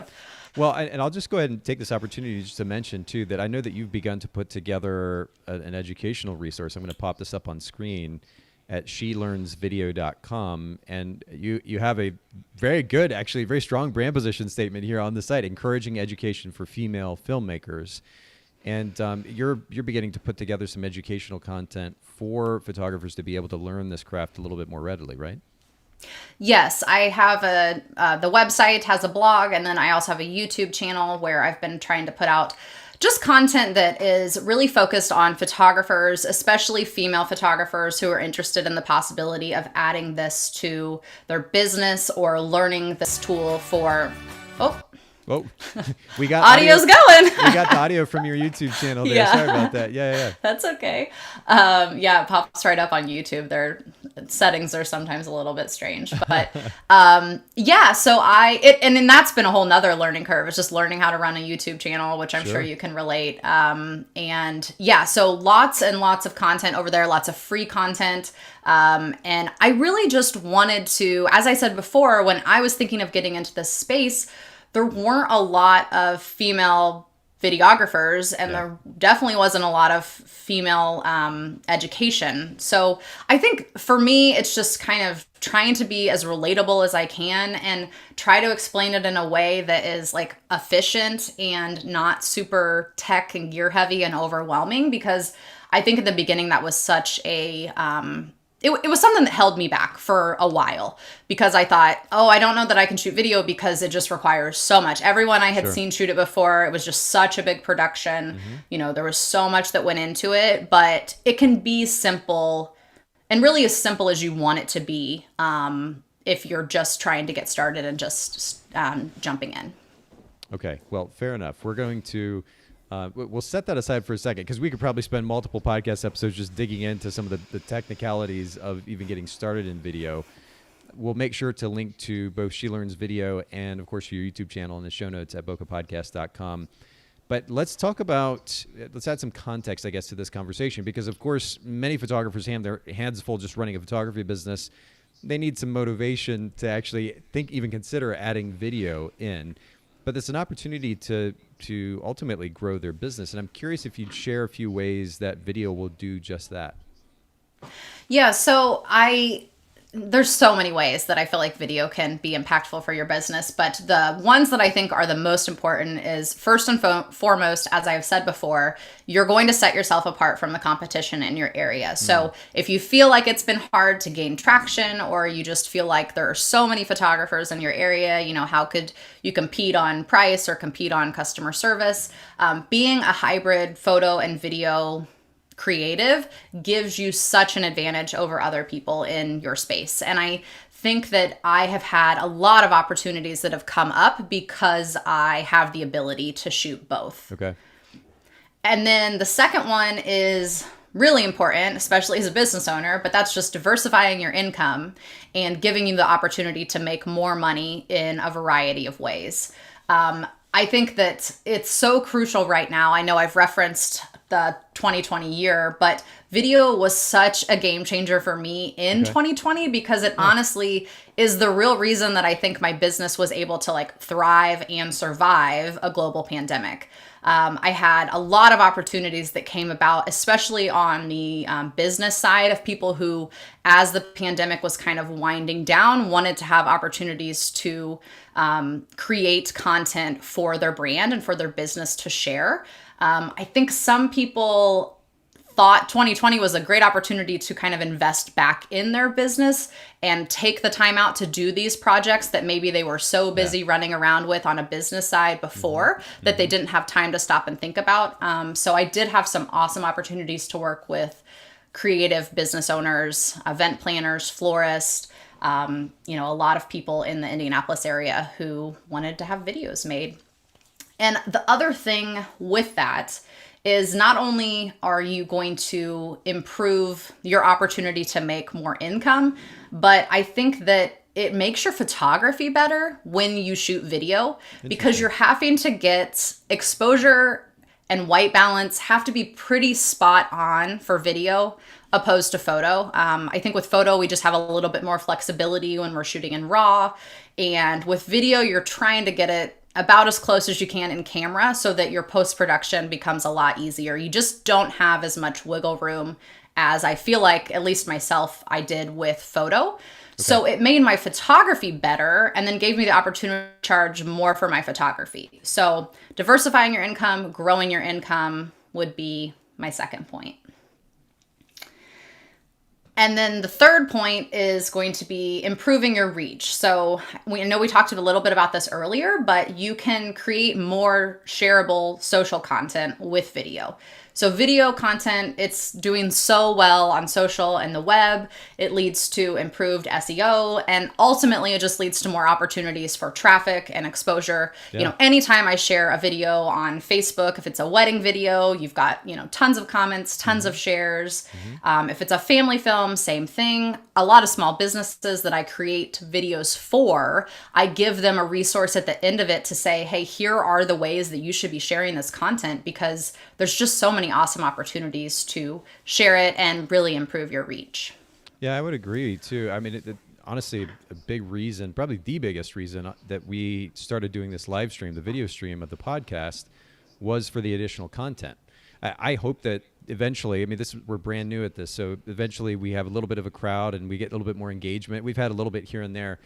Well, and I'll just go ahead and take this opportunity just to mention, too, that I know that you've begun to put together an educational resource. I'm going to pop this up on screen at shelearnsvideo.com. And you have a very good, actually very strong brand position statement here on the site, encouraging education for female filmmakers. And you're beginning to put together some educational content for photographers to be able to learn this craft a little bit more readily, right?
Yes, I have the website has a blog, and then I also have a YouTube channel where I've been trying to put out just content that is really focused on photographers, especially female photographers who are interested in the possibility of adding this to their business or learning this tool for,
Oh, we got
audio's going.
We got the audio from your YouTube channel there. Yeah. Sorry about that. Yeah.
That's okay. It pops right up on YouTube. Their settings are sometimes a little bit strange, but so and then that's been a whole nother learning curve. It's just learning how to run a YouTube channel, which I'm sure you can relate. So lots and lots of content over there, lots of free content. And I really just wanted to, as I said before, when I was thinking of getting into this space, there weren't a lot of female videographers, and there definitely wasn't a lot of female education. So I think for me, it's just kind of trying to be as relatable as I can and try to explain it in a way that is like efficient and not super tech and gear heavy and overwhelming, because I think at the beginning that was such a it was something that held me back for a while, because I thought, I don't know that I can shoot video because it just requires so much. Everyone I had seen shoot it before, it was just such a big production. There was so much that went into it, but it can be simple, and really as simple as you want it to be, if you're just trying to get started and just jumping in.
Okay, well, fair enough. We're going to... we'll set that aside for a second, because we could probably spend multiple podcast episodes just digging into some of the technicalities of even getting started in video. We'll make sure to link to both She Learns Video and, of course, your YouTube channel in the show notes at bokehpodcast.com. But let's add some context, I guess, to this conversation, because, of course, many photographers have their hands full just running a photography business. They need some motivation to actually even consider adding video in. But it's an opportunity to ultimately grow their business. And I'm curious if you'd share a few ways that video will do just that.
Yeah, so there's so many ways that I feel like video can be impactful for your business, but the ones that I think are the most important is, first and foremost, as I've said before, you're going to set yourself apart from the competition in your area. So if you feel like it's been hard to gain traction, or you just feel like there are so many photographers in your area, how could you compete on price or compete on customer service? Being a hybrid photo and video creative gives you such an advantage over other people in your space. And I think that I have had a lot of opportunities that have come up because I have the ability to shoot both.
Okay.
And then the second one is really important, especially as a business owner, but that's just diversifying your income and giving you the opportunity to make more money in a variety of ways. I think that it's so crucial right now. I know I've referenced the 2020 year, but video was such a game changer for me in 2020 because it honestly is the real reason that I think my business was able to like thrive and survive a global pandemic. I had a lot of opportunities that came about, especially on the business side of people who, as the pandemic was kind of winding down, wanted to have opportunities to create content for their brand and for their business to share. I think some people thought 2020 was a great opportunity to kind of invest back in their business and take the time out to do these projects that maybe they were so busy running around with on a business side before that they didn't have time to stop and think about. So I did have some awesome opportunities to work with creative business owners, event planners, florists, a lot of people in the Indianapolis area who wanted to have videos made. And the other thing with that is not only are you going to improve your opportunity to make more income, but I think that it makes your photography better when you shoot video because you're having to get exposure and white balance have to be pretty spot on for video opposed to photo. I think with photo, we just have a little bit more flexibility when we're shooting in RAW. And with video, you're trying to get it about as close as you can in camera so that your post-production becomes a lot easier. You just don't have as much wiggle room as I feel like, at least myself, I did with photo. Okay. So it made my photography better and then gave me the opportunity to charge more for my photography. So diversifying your income, growing your income would be my second point. And then the third point is going to be improving your reach. So we know we talked a little bit about this earlier, but you can create more shareable social content with video. So video content, it's doing so well on social and the web. It leads to improved SEO, and ultimately it just leads to more opportunities for traffic and exposure. Yeah. Anytime I share a video on Facebook, if it's a wedding video, you've got, tons of comments, tons of shares. If it's a family film, same thing. A lot of small businesses that I create videos for, I give them a resource at the end of it to say, hey, here are the ways that you should be sharing this content because there's just so many awesome opportunities to share it and really improve your reach.
Yeah, I would agree too. I mean, honestly, a big reason, probably the biggest reason that we started doing this live stream, the video stream of the podcast, was for the additional content. I hope that eventually, we're brand new at this, so eventually we have a little bit of a crowd and we get a little bit more engagement. We've had a little bit here and there,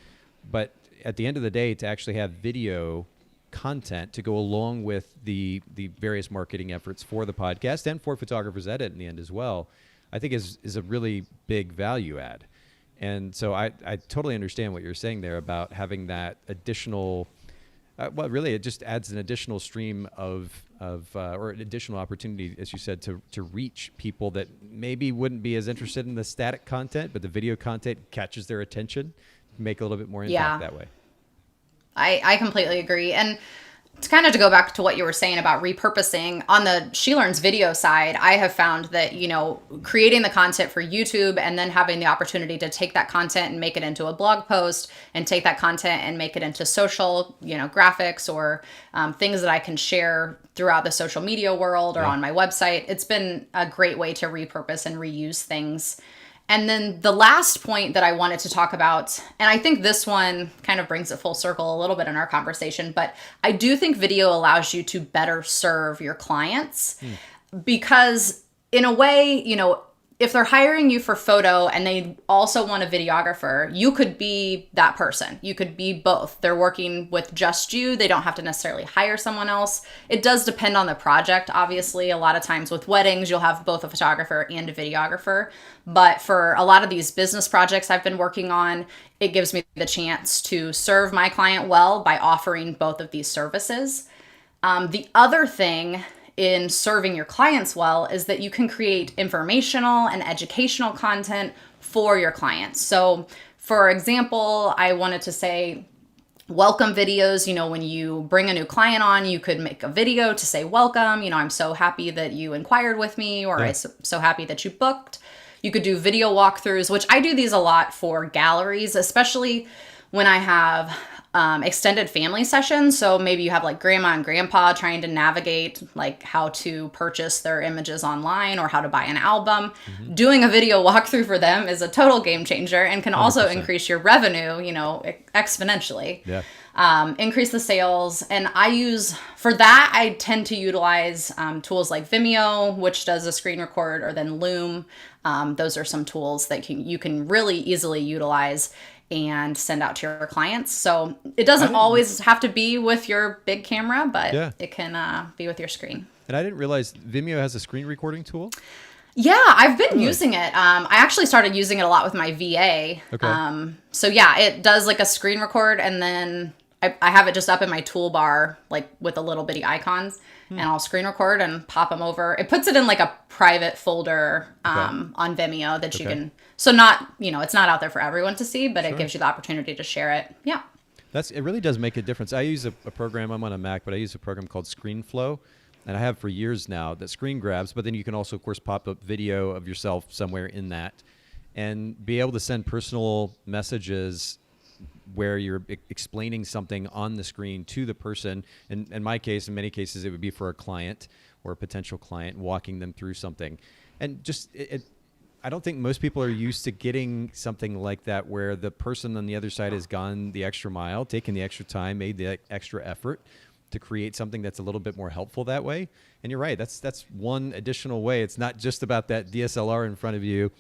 but at the end of the day, to actually have video content to go along with the various marketing efforts for the podcast and for Photographers Edit in the end as well, I think is a really big value add. And so I totally understand what you're saying there about having that additional, really it just adds an additional stream of or an additional opportunity, as you said, to reach people that maybe wouldn't be as interested in the static content, but the video content catches their attention, make a little bit more impact that way.
I completely agree. And to go back to what you were saying about repurposing, on the She Learns video side, I have found that, creating the content for YouTube and then having the opportunity to take that content and make it into a blog post and take that content and make it into social, graphics or things that I can share throughout the social media world or on my website. It's been a great way to repurpose and reuse things. And then the last point that I wanted to talk about, and I think this one kind of brings it full circle a little bit in our conversation, but I do think video allows you to better serve your clients because in a way, if they're hiring you for photo and they also want a videographer, you could be that person. You could be both. They're working with just you. They don't have to necessarily hire someone else. It does depend on the project. Obviously, a lot of times with weddings, you'll have both a photographer and a videographer. But for a lot of these business projects I've been working on, it gives me the chance to serve my client well by offering both of these services. The other thing in serving your clients well is that you can create informational and educational content for your clients. So for example, I wanted to say welcome videos. When you bring a new client on, you could make a video to say welcome. I'm so happy that you inquired with me, or I'm so happy that you booked. You could do video walkthroughs, which I do these a lot for galleries, especially when I have extended family sessions. So maybe you have like grandma and grandpa trying to navigate like how to purchase their images online or how to buy an album. Doing a video walkthrough for them is a total game changer and can also
100%.
increase your revenue, exponentially.
Yeah.
Increase the sales. And for that, I tend to utilize tools like Vimeo, which does a screen record, or then Loom. Those are some tools that you can really easily utilize and send out to your clients. So it doesn't always have to be with your big camera, but it can be with your screen.
And I didn't realize Vimeo has a screen recording tool.
Yeah, I've been using it. I actually started using it a lot with my VA.
Okay.
So yeah, it does like a screen record, and then I have it just up in my toolbar, like with the little bitty icons, and I'll screen record and pop them over. It puts it in like a private folder on Vimeo that you can. So not, it's not out there for everyone to see, but it gives you the opportunity to share it. Yeah.
It really does make a difference. I use a program, I'm on a Mac, but I use a program called ScreenFlow, and I have for years now, that screen grabs, but then you can also, of course, pop up video of yourself somewhere in that and be able to send personal messages where you're explaining something on the screen to the person. And in my case, in many cases, it would be for a client or a potential client, walking them through something. And just, I don't think most people are used to getting something like that where the person on the other side has gone the extra mile, taken the extra time, made the extra effort to create something that's a little bit more helpful that way. And you're right, that's one additional way. It's not just about that DSLR in front of you,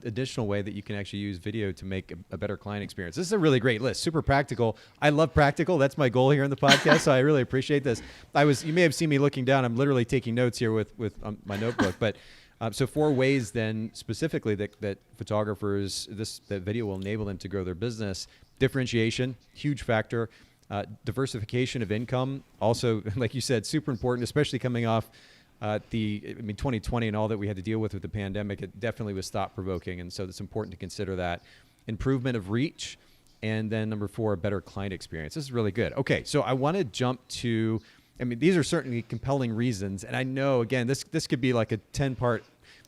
additional way that you can actually use video to make a better client experience. This is a really great list, super practical. I love practical. That's my goal here in the podcast, so I really appreciate this. You may have seen me looking down. I'm literally taking notes here with my notebook, but so 4 ways then specifically that photographers, that video will enable them to grow their business. Differentiation, huge factor. Diversification of income, also, like you said, super important, especially coming off 2020 and all that we had to deal with the pandemic. It definitely was thought-provoking, and so it's important to consider that. Improvement of reach, and then number 4, a better client experience. This is really good. Okay, so I want to jump to, these are certainly compelling reasons, and I know, again, this could be like a 10-part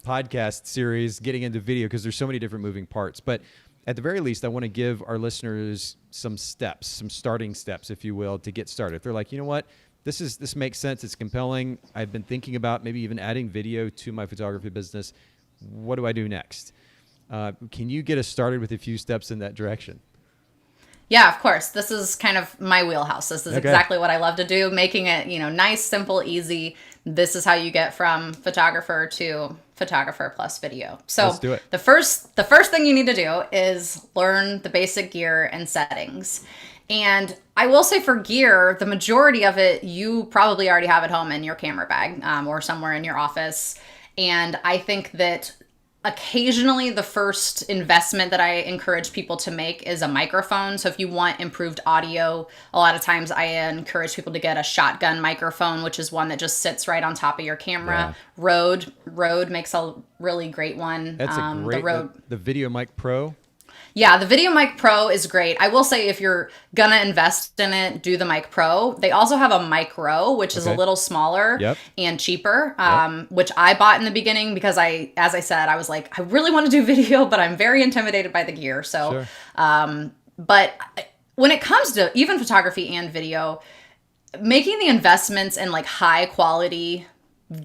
podcast series getting into video because there's so many different moving parts, but at the very least, I want to give our listeners some steps, some starting steps, if you will, to get started. If they're like, you know what, this makes sense, it's compelling, I've been thinking about maybe even adding video to my photography business, what do I do next? Can you get us started with a few steps in that direction?
Yeah, of course. This is kind of my wheelhouse. This is exactly what I love to do, making it, nice, simple, easy. This is how you get from photographer to photographer plus video. So
let's do it.
The first thing you need to do is learn the basic gear and settings. And I will say for gear, the majority of it, you probably already have at home in your camera bag or somewhere in your office. And I think that occasionally the first investment that I encourage people to make is a microphone. So if you want improved audio, a lot of times I encourage people to get a shotgun microphone, which is one that just sits right on top of your camera. Yeah. Rode makes a really great one.
That's a great, the Video Mic Pro.
Yeah, the Video Mic Pro is great. I will say if you're going to invest in it, do the Mic Pro. They also have a Micro, which is a little smaller and cheaper, which I bought in the beginning because as I said, I was like, I really want to do video, but I'm very intimidated by the gear. So, but when it comes to even photography and video, making the investments in like high quality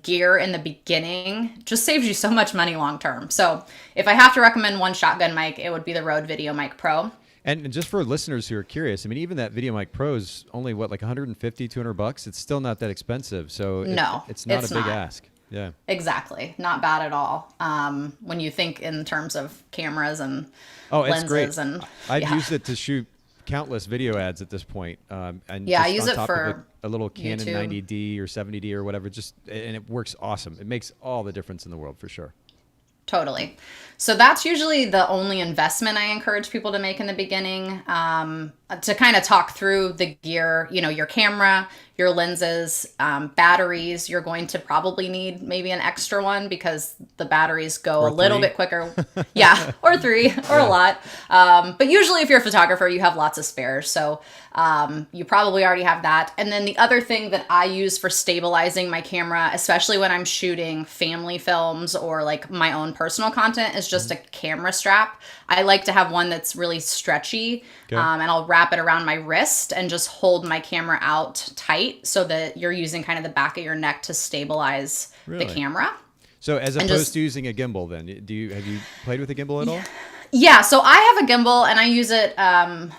gear in the beginning just saves you so much money long term. So if I have to recommend one shotgun mic, it would be the Rode Video Mic Pro.
And just for listeners who are curious, even that Video Mic Pro is only like $150, $200. It's still not that expensive. So it's not a big ask. Yeah,
exactly. Not bad at all. When you think in terms of cameras and lenses.
It's great.
And
I've used it to shoot countless video ads at this point. And
I use it for
a little Canon
YouTube.
90D or 70D or whatever, and it works awesome. It makes all the difference in the world for sure.
Totally. So that's usually the only investment I encourage people to make in the beginning, to kind of talk through the gear, your camera, your lenses. Batteries, you're going to probably need maybe an extra one because the batteries go
Or
a little
three.
bit quicker. Yeah, or three, or a lot. But usually if you're a photographer, you have lots of spares. So you probably already have that. And then the other thing that I use for stabilizing my camera, especially when I'm shooting family films or like my own personal content, is just a camera strap. I like to have one that's really stretchy, and I'll wrap it around my wrist and just hold my camera out tight so that you're using kind of the back of your neck to stabilize the camera.
So as opposed to using a gimbal, then have you played with a gimbal at all?
Yeah, so I have a gimbal and I use it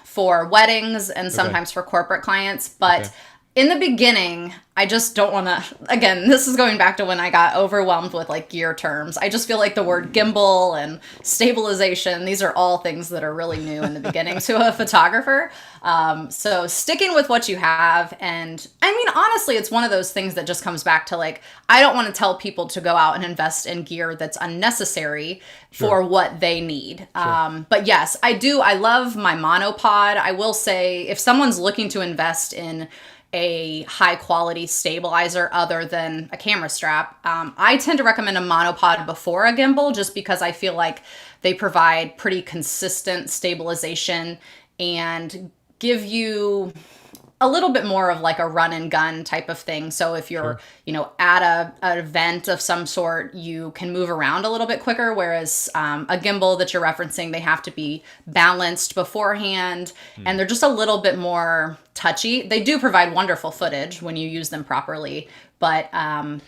for weddings and sometimes for corporate clients. But in the beginning, I just don't want to, again, this is going back to when I got overwhelmed with like gear terms. I just feel like the word gimbal and stabilization, these are all things that are really new in the beginning to a photographer. So sticking with what you have. And I mean, honestly, it's one of those things that just comes back to like, I don't want to tell people to go out and invest in gear that's unnecessary for what they need. But yes, I love my monopod. I will say if someone's looking to invest in a high quality stabilizer other than a camera strap, I tend to recommend a monopod before a gimbal just because I feel like they provide pretty consistent stabilization and give you a little bit more of like a run and gun type of thing. So if you're, at an event of some sort, you can move around a little bit quicker. Whereas a gimbal that you're referencing, they have to be balanced beforehand and they're just a little bit more touchy. They do provide wonderful footage when you use them properly. But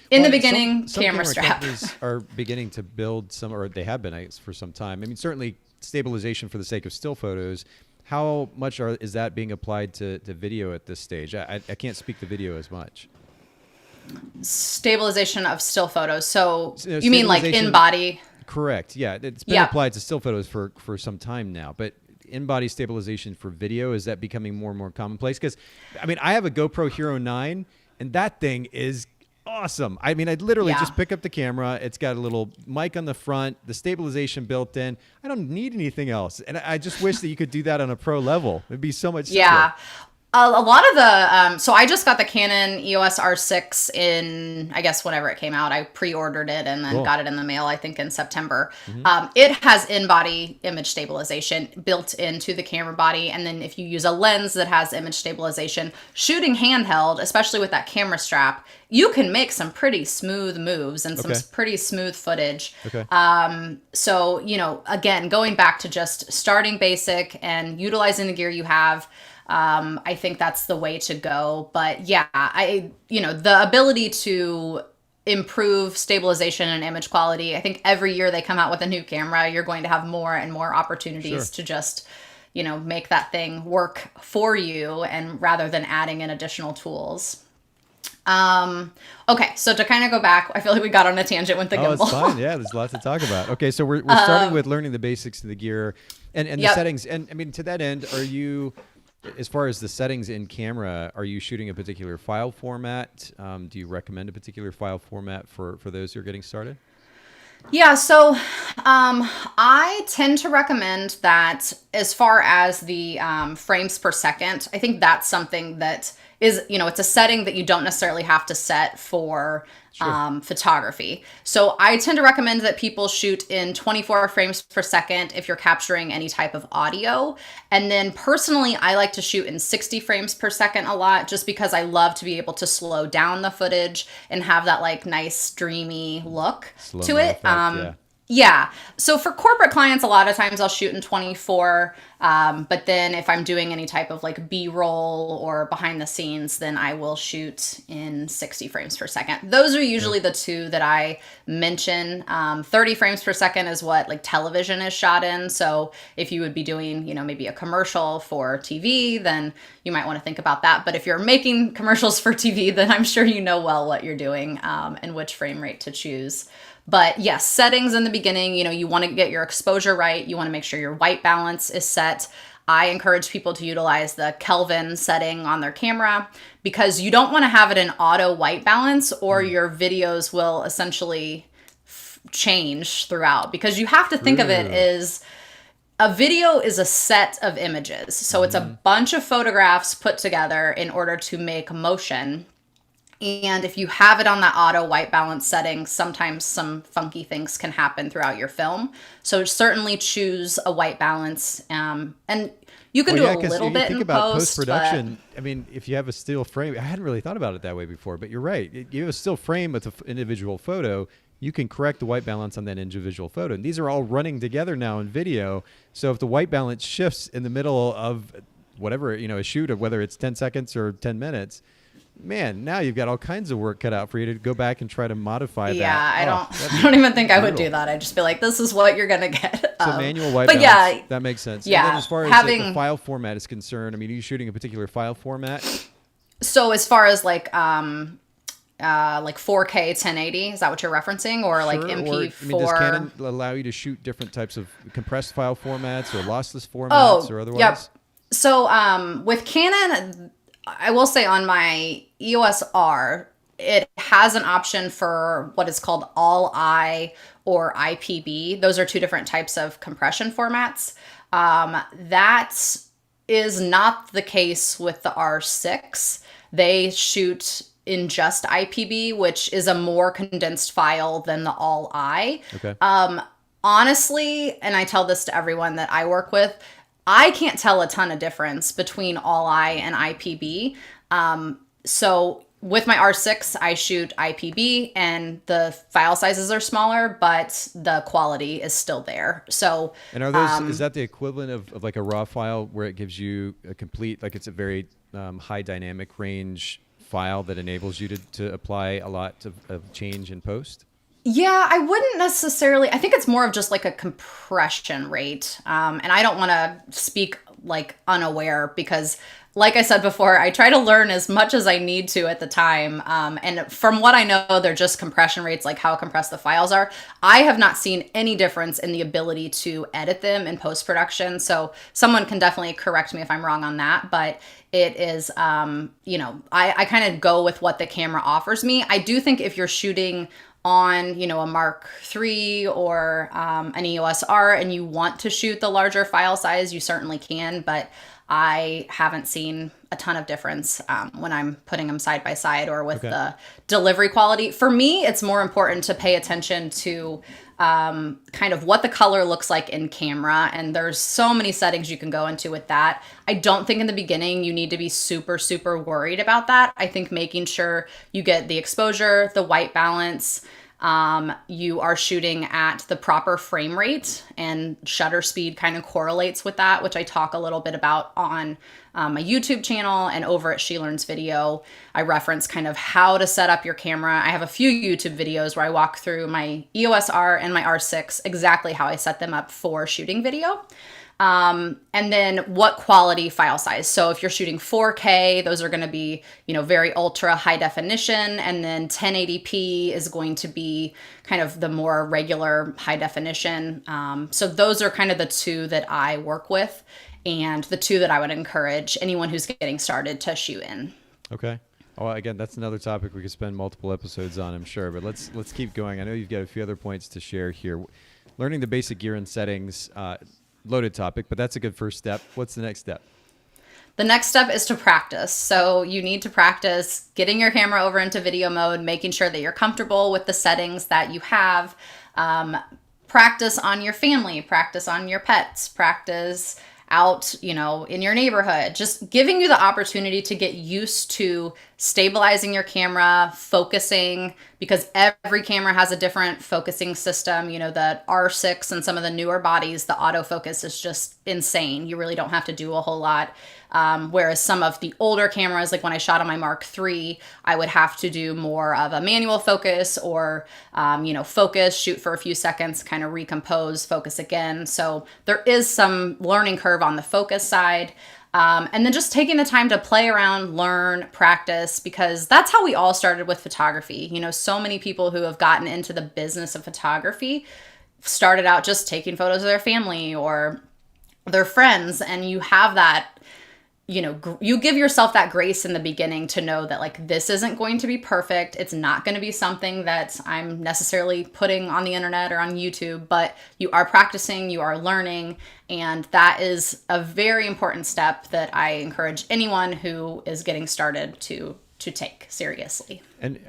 in the beginning,
some
camera strap.
companies are beginning to build some, or they have been, I guess, for some time. I mean, certainly stabilization for the sake of still photos. How much is that being applied to video at this stage? I can't speak to video as much.
Stabilization of still photos. So you mean like in body?
Correct. Yeah. It's been applied to still photos for some time now. But in-body stabilization for video, is that becoming more and more commonplace? Because, I mean, I have a GoPro Hero 9, and that thing is awesome. I mean, I'd literally just pick up the camera. It's got a little mic on the front, the stabilization built in. I don't need anything else. And I just wish that you could do that on a pro level. It'd be so much simpler.
Yeah. A lot of the, so I just got the Canon EOS R6 in, I guess, whenever it came out. I pre-ordered it and then got it in the mail, I think in September. It has in-body image stabilization built into the camera body. And then if you use a lens that has image stabilization, shooting handheld, especially with that camera strap, you can make some pretty smooth moves and some pretty smooth footage. So, again, going back to just starting basic and utilizing the gear you have, I think that's the way to go. But yeah, the ability to improve stabilization and image quality, I think every year they come out with a new camera, you're going to have more and more opportunities to just, make that thing work for you and rather than adding in additional tools. Okay, so to kind of go back, I feel like we got on a tangent with the gimbal.
Oh, it's fine. Yeah, there's lots to talk about. Okay, so we're starting with learning the basics of the gear and the settings. And I mean, to that end, are you... As far as the settings in camera, are you shooting a particular file format? Do you recommend a particular file format for those who are getting started?
Yeah, so I tend to recommend that as far as the frames per second, I think that's something that is, it's a setting that you don't necessarily have to set for photography. So I tend to recommend that people shoot in 24 frames per second if you're capturing any type of audio. And then personally, I like to shoot in 60 frames per second a lot just because I love to be able to slow down the footage and have that like nice dreamy look to it.
Effect,
yeah. So for corporate clients, a lot of times I'll shoot in 24. But then if I'm doing any type of like B-roll or behind the scenes, then I will shoot in 60 frames per second. Those are usually the two that I mention. 30 frames per second is what like television is shot in. So if you would be doing, maybe a commercial for TV, then you might want to think about that. But if you're making commercials for TV, then I'm sure you know well what you're doing and which frame rate to choose. But yes, settings in the beginning, you want to get your exposure right. You want to make sure your white balance is set. I encourage people to utilize the Kelvin setting on their camera because you don't want to have it in auto white balance or your videos will essentially change throughout because you have to think of it as a video is a set of images. So it's a bunch of photographs put together in order to make motion. And if you have it on that auto white balance setting, sometimes some funky things can happen throughout your film. So certainly choose a white balance. And you can do a little bit in
post-production. I mean, if you have a still frame, I hadn't really thought about it that way before, but you're right. You have a still frame with an individual photo. You can correct the white balance on that individual photo. And these are all running together now in video. So if the white balance shifts in the middle of whatever, a shoot of whether it's 10 seconds or 10 minutes, man, now you've got all kinds of work cut out for you to go back and try to modify that.
Yeah, I don't even think I would do that. I'd just be like, this is what you're going to get.
So manual white balance, that makes sense.
Yeah.
And then as far as the file format is concerned, I mean, are you shooting a particular file format?
So as far as like 4K 1080, is that what you're referencing? Or like MP4?
Does Canon allow you to shoot different types of compressed file formats or lossless formats or otherwise?
Yep. So with Canon, I will say on my EOS R, it has an option for what is called all-I or IPB. Those are two different types of compression formats. That is not the case with the R6. They shoot in just IPB, which is a more condensed file than the all-I.
Okay.
Honestly, and I tell this to everyone that I work with, I can't tell a ton of difference between all-I and IPB. So with my R6, I shoot IPB and the file sizes are smaller, but the quality is still there. So,
and are those, is that the equivalent of like a raw file where it gives you a complete, like it's a very high dynamic range file that enables you to apply a lot of change in post?
Yeah, I wouldn't necessarily. I think it's more of just like a compression rate. And I don't want to speak like unaware because, like I said before, I try to learn as much as I need to at the time. And from what I know, they're just compression rates, like how compressed the files are. I have not seen any difference in the ability to edit them in post-production. So someone can definitely correct me if I'm wrong on that. But it is, I kind of go with what the camera offers me. I do think if you're shooting on, a Mark III or an EOS R and you want to shoot the larger file size, you certainly can, but I haven't seen a ton of difference when I'm putting them side by side or with the delivery quality. For me, it's more important to pay attention to kind of what the color looks like in camera. And there's so many settings you can go into with that. I don't think in the beginning you need to be super, super worried about that. I think making sure you get the exposure, the white balance, you are shooting at the proper frame rate, and shutter speed kind of correlates with that, which I talk a little bit about on my YouTube channel and over at She Learns Video. I reference kind of how to set up your camera. I have a few YouTube videos where I walk through my EOS R and my R6, exactly how I set them up for shooting video. And then what quality file size. So if you're shooting 4K, those are going to be, very ultra high definition. And then 1080p is going to be kind of the more regular high definition. So those are kind of the two that I work with and the two that I would encourage anyone who's getting started to shoot in.
Okay. Well, again, that's another topic we could spend multiple episodes on, I'm sure, but let's keep going. I know you've got a few other points to share here. Learning the basic gear and settings, loaded topic, but that's a good first step. What's the next step?
The next step is to practice. So you need to practice getting your camera over into video mode, making sure that you're comfortable with the settings that you have. Practice on your family, practice on your pets, practice out, in your neighborhood, just giving you the opportunity to get used to stabilizing your camera, focusing, because every camera has a different focusing system. The R6 and some of the newer bodies, the autofocus is just insane. You really don't have to do a whole lot. Whereas some of the older cameras, like when I shot on my Mark III, I would have to do more of a manual focus or, focus, shoot for a few seconds, kind of recompose, focus again. So there is some learning curve on the focus side. And then just taking the time to play around, learn, practice, because that's how we all started with photography. So many people who have gotten into the business of photography started out just taking photos of their family or their friends, and you have that you give yourself that grace in the beginning to know that like this isn't going to be perfect. It's not going to be something that I'm necessarily putting on the internet or on YouTube, but you are practicing, you are learning, and that is a very important step that I encourage anyone who is getting started to take seriously.
And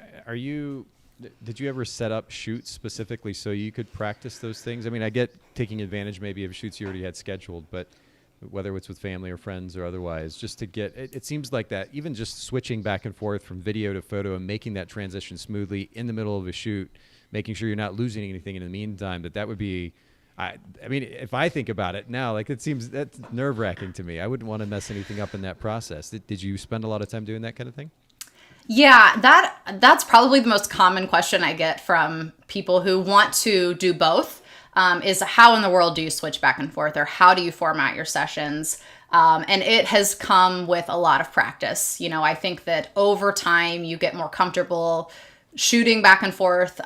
did you ever set up shoots specifically so you could practice those things? I mean, I get taking advantage maybe of shoots you already had scheduled, but whether it's with family or friends or otherwise, just to get, it seems like that, even just switching back and forth from video to photo and making that transition smoothly in the middle of a shoot, making sure you're not losing anything in the meantime, that would be, I mean, if I think about it now, like that's nerve-wracking to me. I wouldn't want to mess anything up in that process. Did you spend a lot of time doing that kind of thing?
Yeah, that's probably the most common question I get from people who want to do both. Is how in the world do you switch back and forth, or how do you format your sessions? And it has come with a lot of practice. I think that over time you get more comfortable shooting back and forth,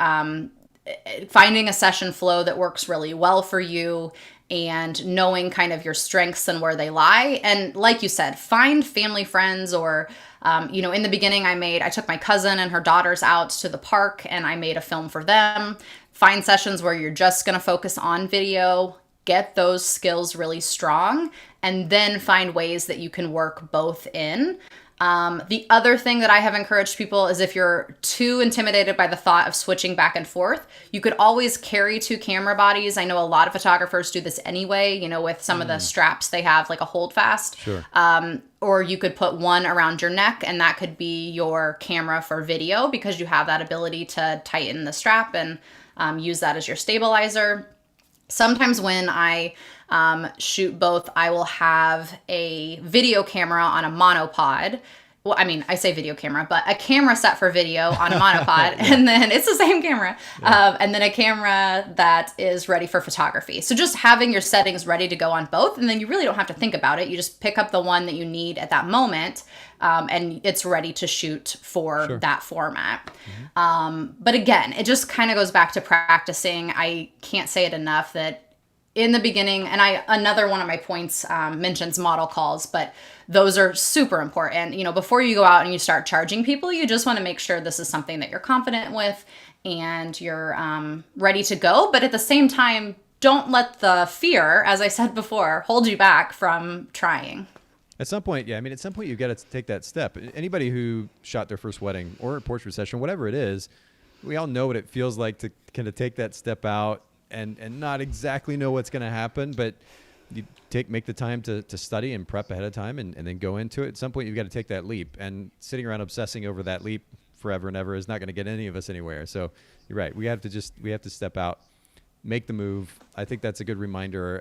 finding a session flow that works really well for you, and knowing kind of your strengths and where they lie. And like you said, find family friends, or in the beginning I took my cousin and her daughters out to the park and I made a film for them. Find sessions where you're just going to focus on video, get those skills really strong, and then find ways that you can work both in. The other thing that I have encouraged people is if you're too intimidated by the thought of switching back and forth, you could always carry two camera bodies. I know a lot of photographers do this anyway, with some of the straps they have, like a hold fast.
Sure.
Or you could put one around your neck, and that could be your camera for video, because you have that ability to tighten the strap and use that as your stabilizer. Sometimes when I shoot both, I will have a video camera on a monopod. Well, I mean, I say video camera, but a camera set for video on a monopod, and then it's the same camera, and then a camera that is ready for photography. So just having your settings ready to go on both, and then you really don't have to think about it. You just pick up the one that you need at that moment, and it's ready to shoot for that format. But again, it just kind of goes back to practicing. I can't say it enough that in the beginning, and another one of my points mentions model calls, but those are super important. Before you go out and you start charging people, you just want to make sure this is something that you're confident with and you're ready to go. But at the same time, don't let the fear, as I said before, hold you back from trying.
At some point, you've got to take that step. Anybody who shot their first wedding or a portrait session, whatever it is, we all know what it feels like to kind of take that step out and not exactly know what's going to happen, but you make the time to study and prep ahead of time and then go into it. At some point, you've got to take that leap, and sitting around obsessing over that leap forever and ever is not going to get any of us anywhere. So you're right. We have to step out, make the move. I think that's a good reminder.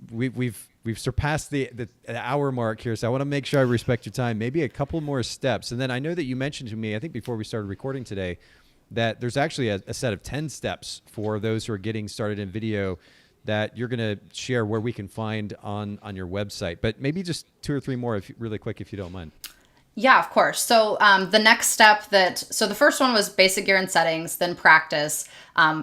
We've surpassed the hour mark here, so I want to make sure I respect your time. Maybe a couple more steps. And then I know that you mentioned to me, I think before we started recording today, that there's actually a set of 10 steps for those who are getting started in video that you're going to share where we can find on your website. But maybe just 2 or 3 more really quick, if you don't mind.
Yeah, of course. So the next step so the first one was basic gear and settings, then practice.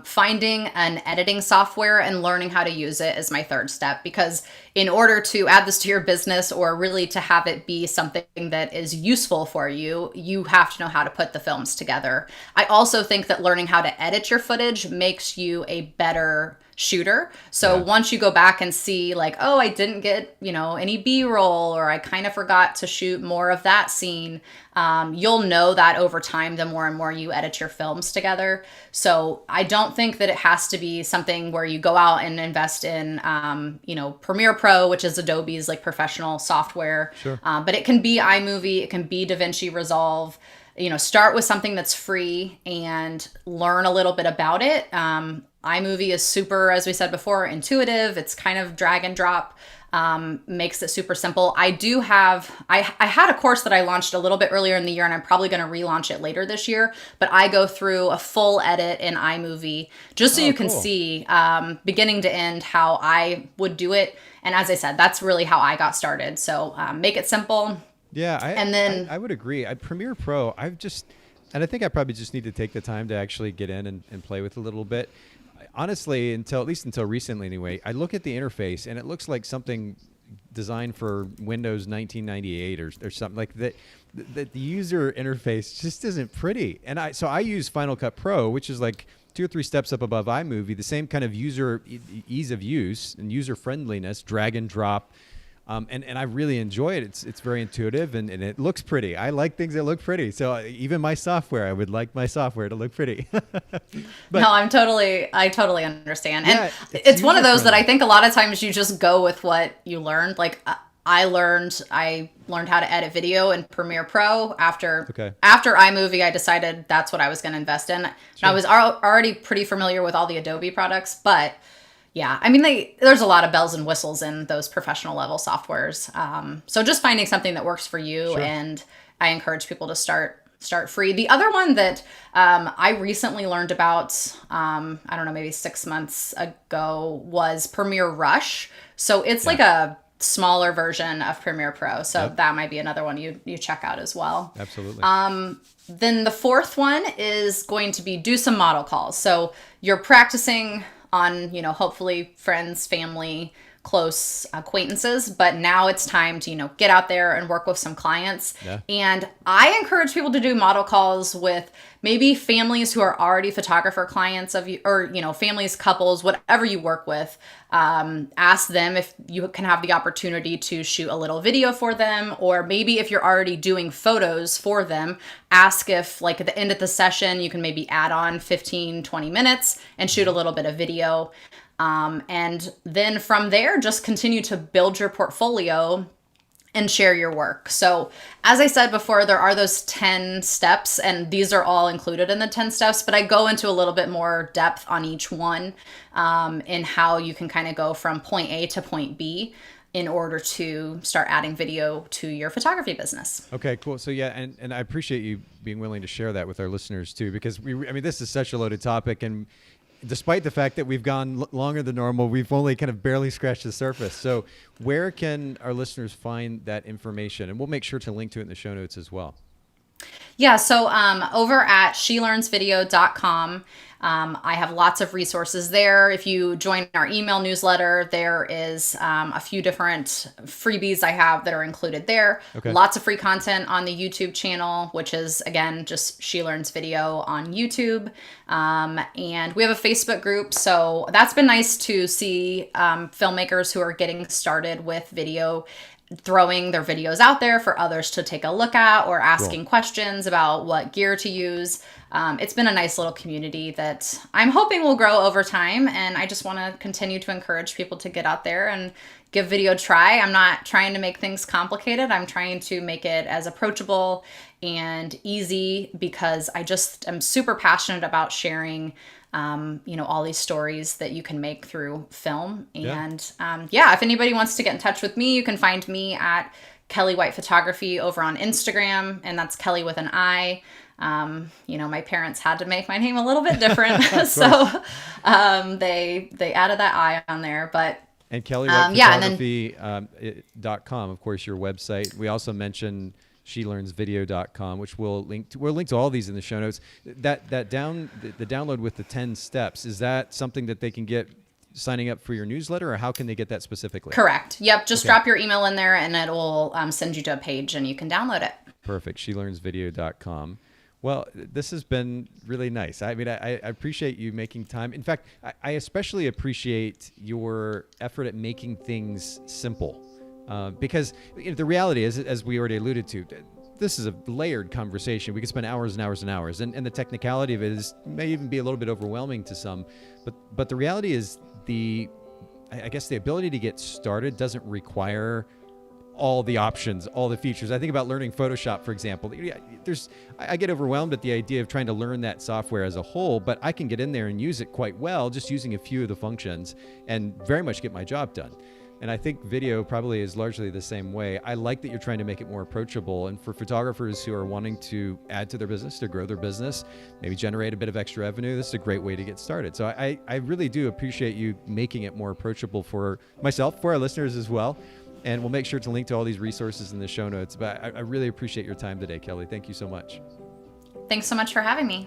Finding an editing software and learning how to use it is my third step, because in order to add this to your business, or really to have it be something that is useful for you, you have to know how to put the films together. I also think that learning how to edit your footage makes you a better shooter. So once you go back and see like, oh, I didn't get, any B-roll, or I kind of forgot to shoot more of that scene, you'll know that over time, the more and more you edit your films together. So I don't think that it has to be something where you go out and invest in, Premiere Pro, which is Adobe's like professional software.
Sure.
But it can be iMovie, it can be DaVinci Resolve. Start with something that's free and learn a little bit about it. iMovie is super, as we said before, intuitive. It's kind of drag and drop, makes it super simple. I had a course that I launched a little bit earlier in the year, and I'm probably going to relaunch it later this year, but I go through a full edit in iMovie just so you can see beginning to end how I would do it. And as I said, that's really how I got started. So make it simple.
Yeah, I would agree. Premiere Pro, and I think I probably just need to take the time to actually get in and play with it a little bit. Honestly, at least until recently anyway, I look at the interface and it looks like something designed for Windows 1998 or something like that. The user interface just isn't pretty. And I use Final Cut Pro, which is like 2 or 3 steps up above iMovie, the same kind of user ease of use and user friendliness, drag and drop. And I really enjoy it. It's very intuitive and it looks pretty. I like things that look pretty. So even my software, I would like my software to look pretty.
No, I totally understand. And it's one of those that I think a lot of times you just go with what you learned. Like I learned how to edit video in Premiere Pro after iMovie. I decided that's what I was going to invest in. Sure. And I was already pretty familiar with all the Adobe products, but yeah, I mean, there's a lot of bells and whistles in those professional level softwares. So just finding something that works for you. Sure. And I encourage people to start free. The other one that I recently learned about, I don't know, maybe 6 months ago was Premiere Rush. So it's like a smaller version of Premiere Pro. So that might be another one you check out as well.
Absolutely.
Then the fourth one is going to be do some model calls. So you're practicing on, hopefully friends, family, close acquaintances, but now it's time to, get out there and work with some clients. Yeah. And I encourage people to do model calls with maybe families who are already photographer clients of you, or, families, couples, whatever you work with. Ask them if you can have the opportunity to shoot a little video for them, or maybe if you're already doing photos for them, ask if like at the end of the session, you can maybe add on 15, 20 minutes and shoot a little bit of video. And then from there, just continue to build your portfolio and share your work. So as I said before, there are those 10 steps, and these are all included in the 10 steps, but I go into a little bit more depth on each one in how you can kind of go from point A to point B in order to start adding video to your photography business.
Okay, cool. So yeah, and I appreciate you being willing to share that with our listeners too, because this is such a loaded topic, and despite the fact that we've gone longer than normal, we've only kind of barely scratched the surface. So where can our listeners find that information? And we'll make sure to link to it in the show notes as well.
Yeah, so over at shelearnsvideo.com, I have lots of resources there. If you join our email newsletter, there is a few different freebies I have that are included there. Okay. Lots of free content on the YouTube channel, which is, again, just She Learns Video on YouTube. And we have a Facebook group. So that's been nice to see filmmakers who are getting started with video throwing their videos out there for others to take a look at, or asking questions about what gear to use. It's been a nice little community that I'm hoping will grow over time. And I just want to continue to encourage people to get out there and give video a try. I'm not trying to make things complicated. I'm trying to make it as approachable and easy, because I just am super passionate about sharing all these stories that you can make through film. And if anybody wants to get in touch with me, you can find me at Kelli White Photography over on Instagram, and that's Kelly with an I. My parents had to make my name a little bit different, so they added that I on there. But
and Kelli White Photography.com, of course, your website. We also mentioned shelearnsvideo.com, which we'll link to all these in the show notes. The download with the 10 steps, is that something that they can get signing up for your newsletter, or how can they get that specifically?
Correct. Yep. Just drop your email in there and it will send you to a page and you can download it.
Perfect. shelearnsvideo.com. Well, this has been really nice. I mean, I appreciate you making time. In fact, I especially appreciate your effort at making things simple. Because the reality is, as we already alluded to, this is a layered conversation. We could spend hours and hours and hours, and the technicality of it may even be a little bit overwhelming to some. But the reality is, the ability to get started doesn't require all the options, all the features. I think about learning Photoshop, for example. I get overwhelmed at the idea of trying to learn that software as a whole, but I can get in there and use it quite well, just using a few of the functions, and very much get my job done. And I think video probably is largely the same way. I like that you're trying to make it more approachable. And for photographers who are wanting to add to their business, to grow their business, maybe generate a bit of extra revenue, this is a great way to get started. So I really do appreciate you making it more approachable for myself, for our listeners as well. And we'll make sure to link to all these resources in the show notes. But I really appreciate your time today, Kelli. Thank you so much.
Thanks so much for having me.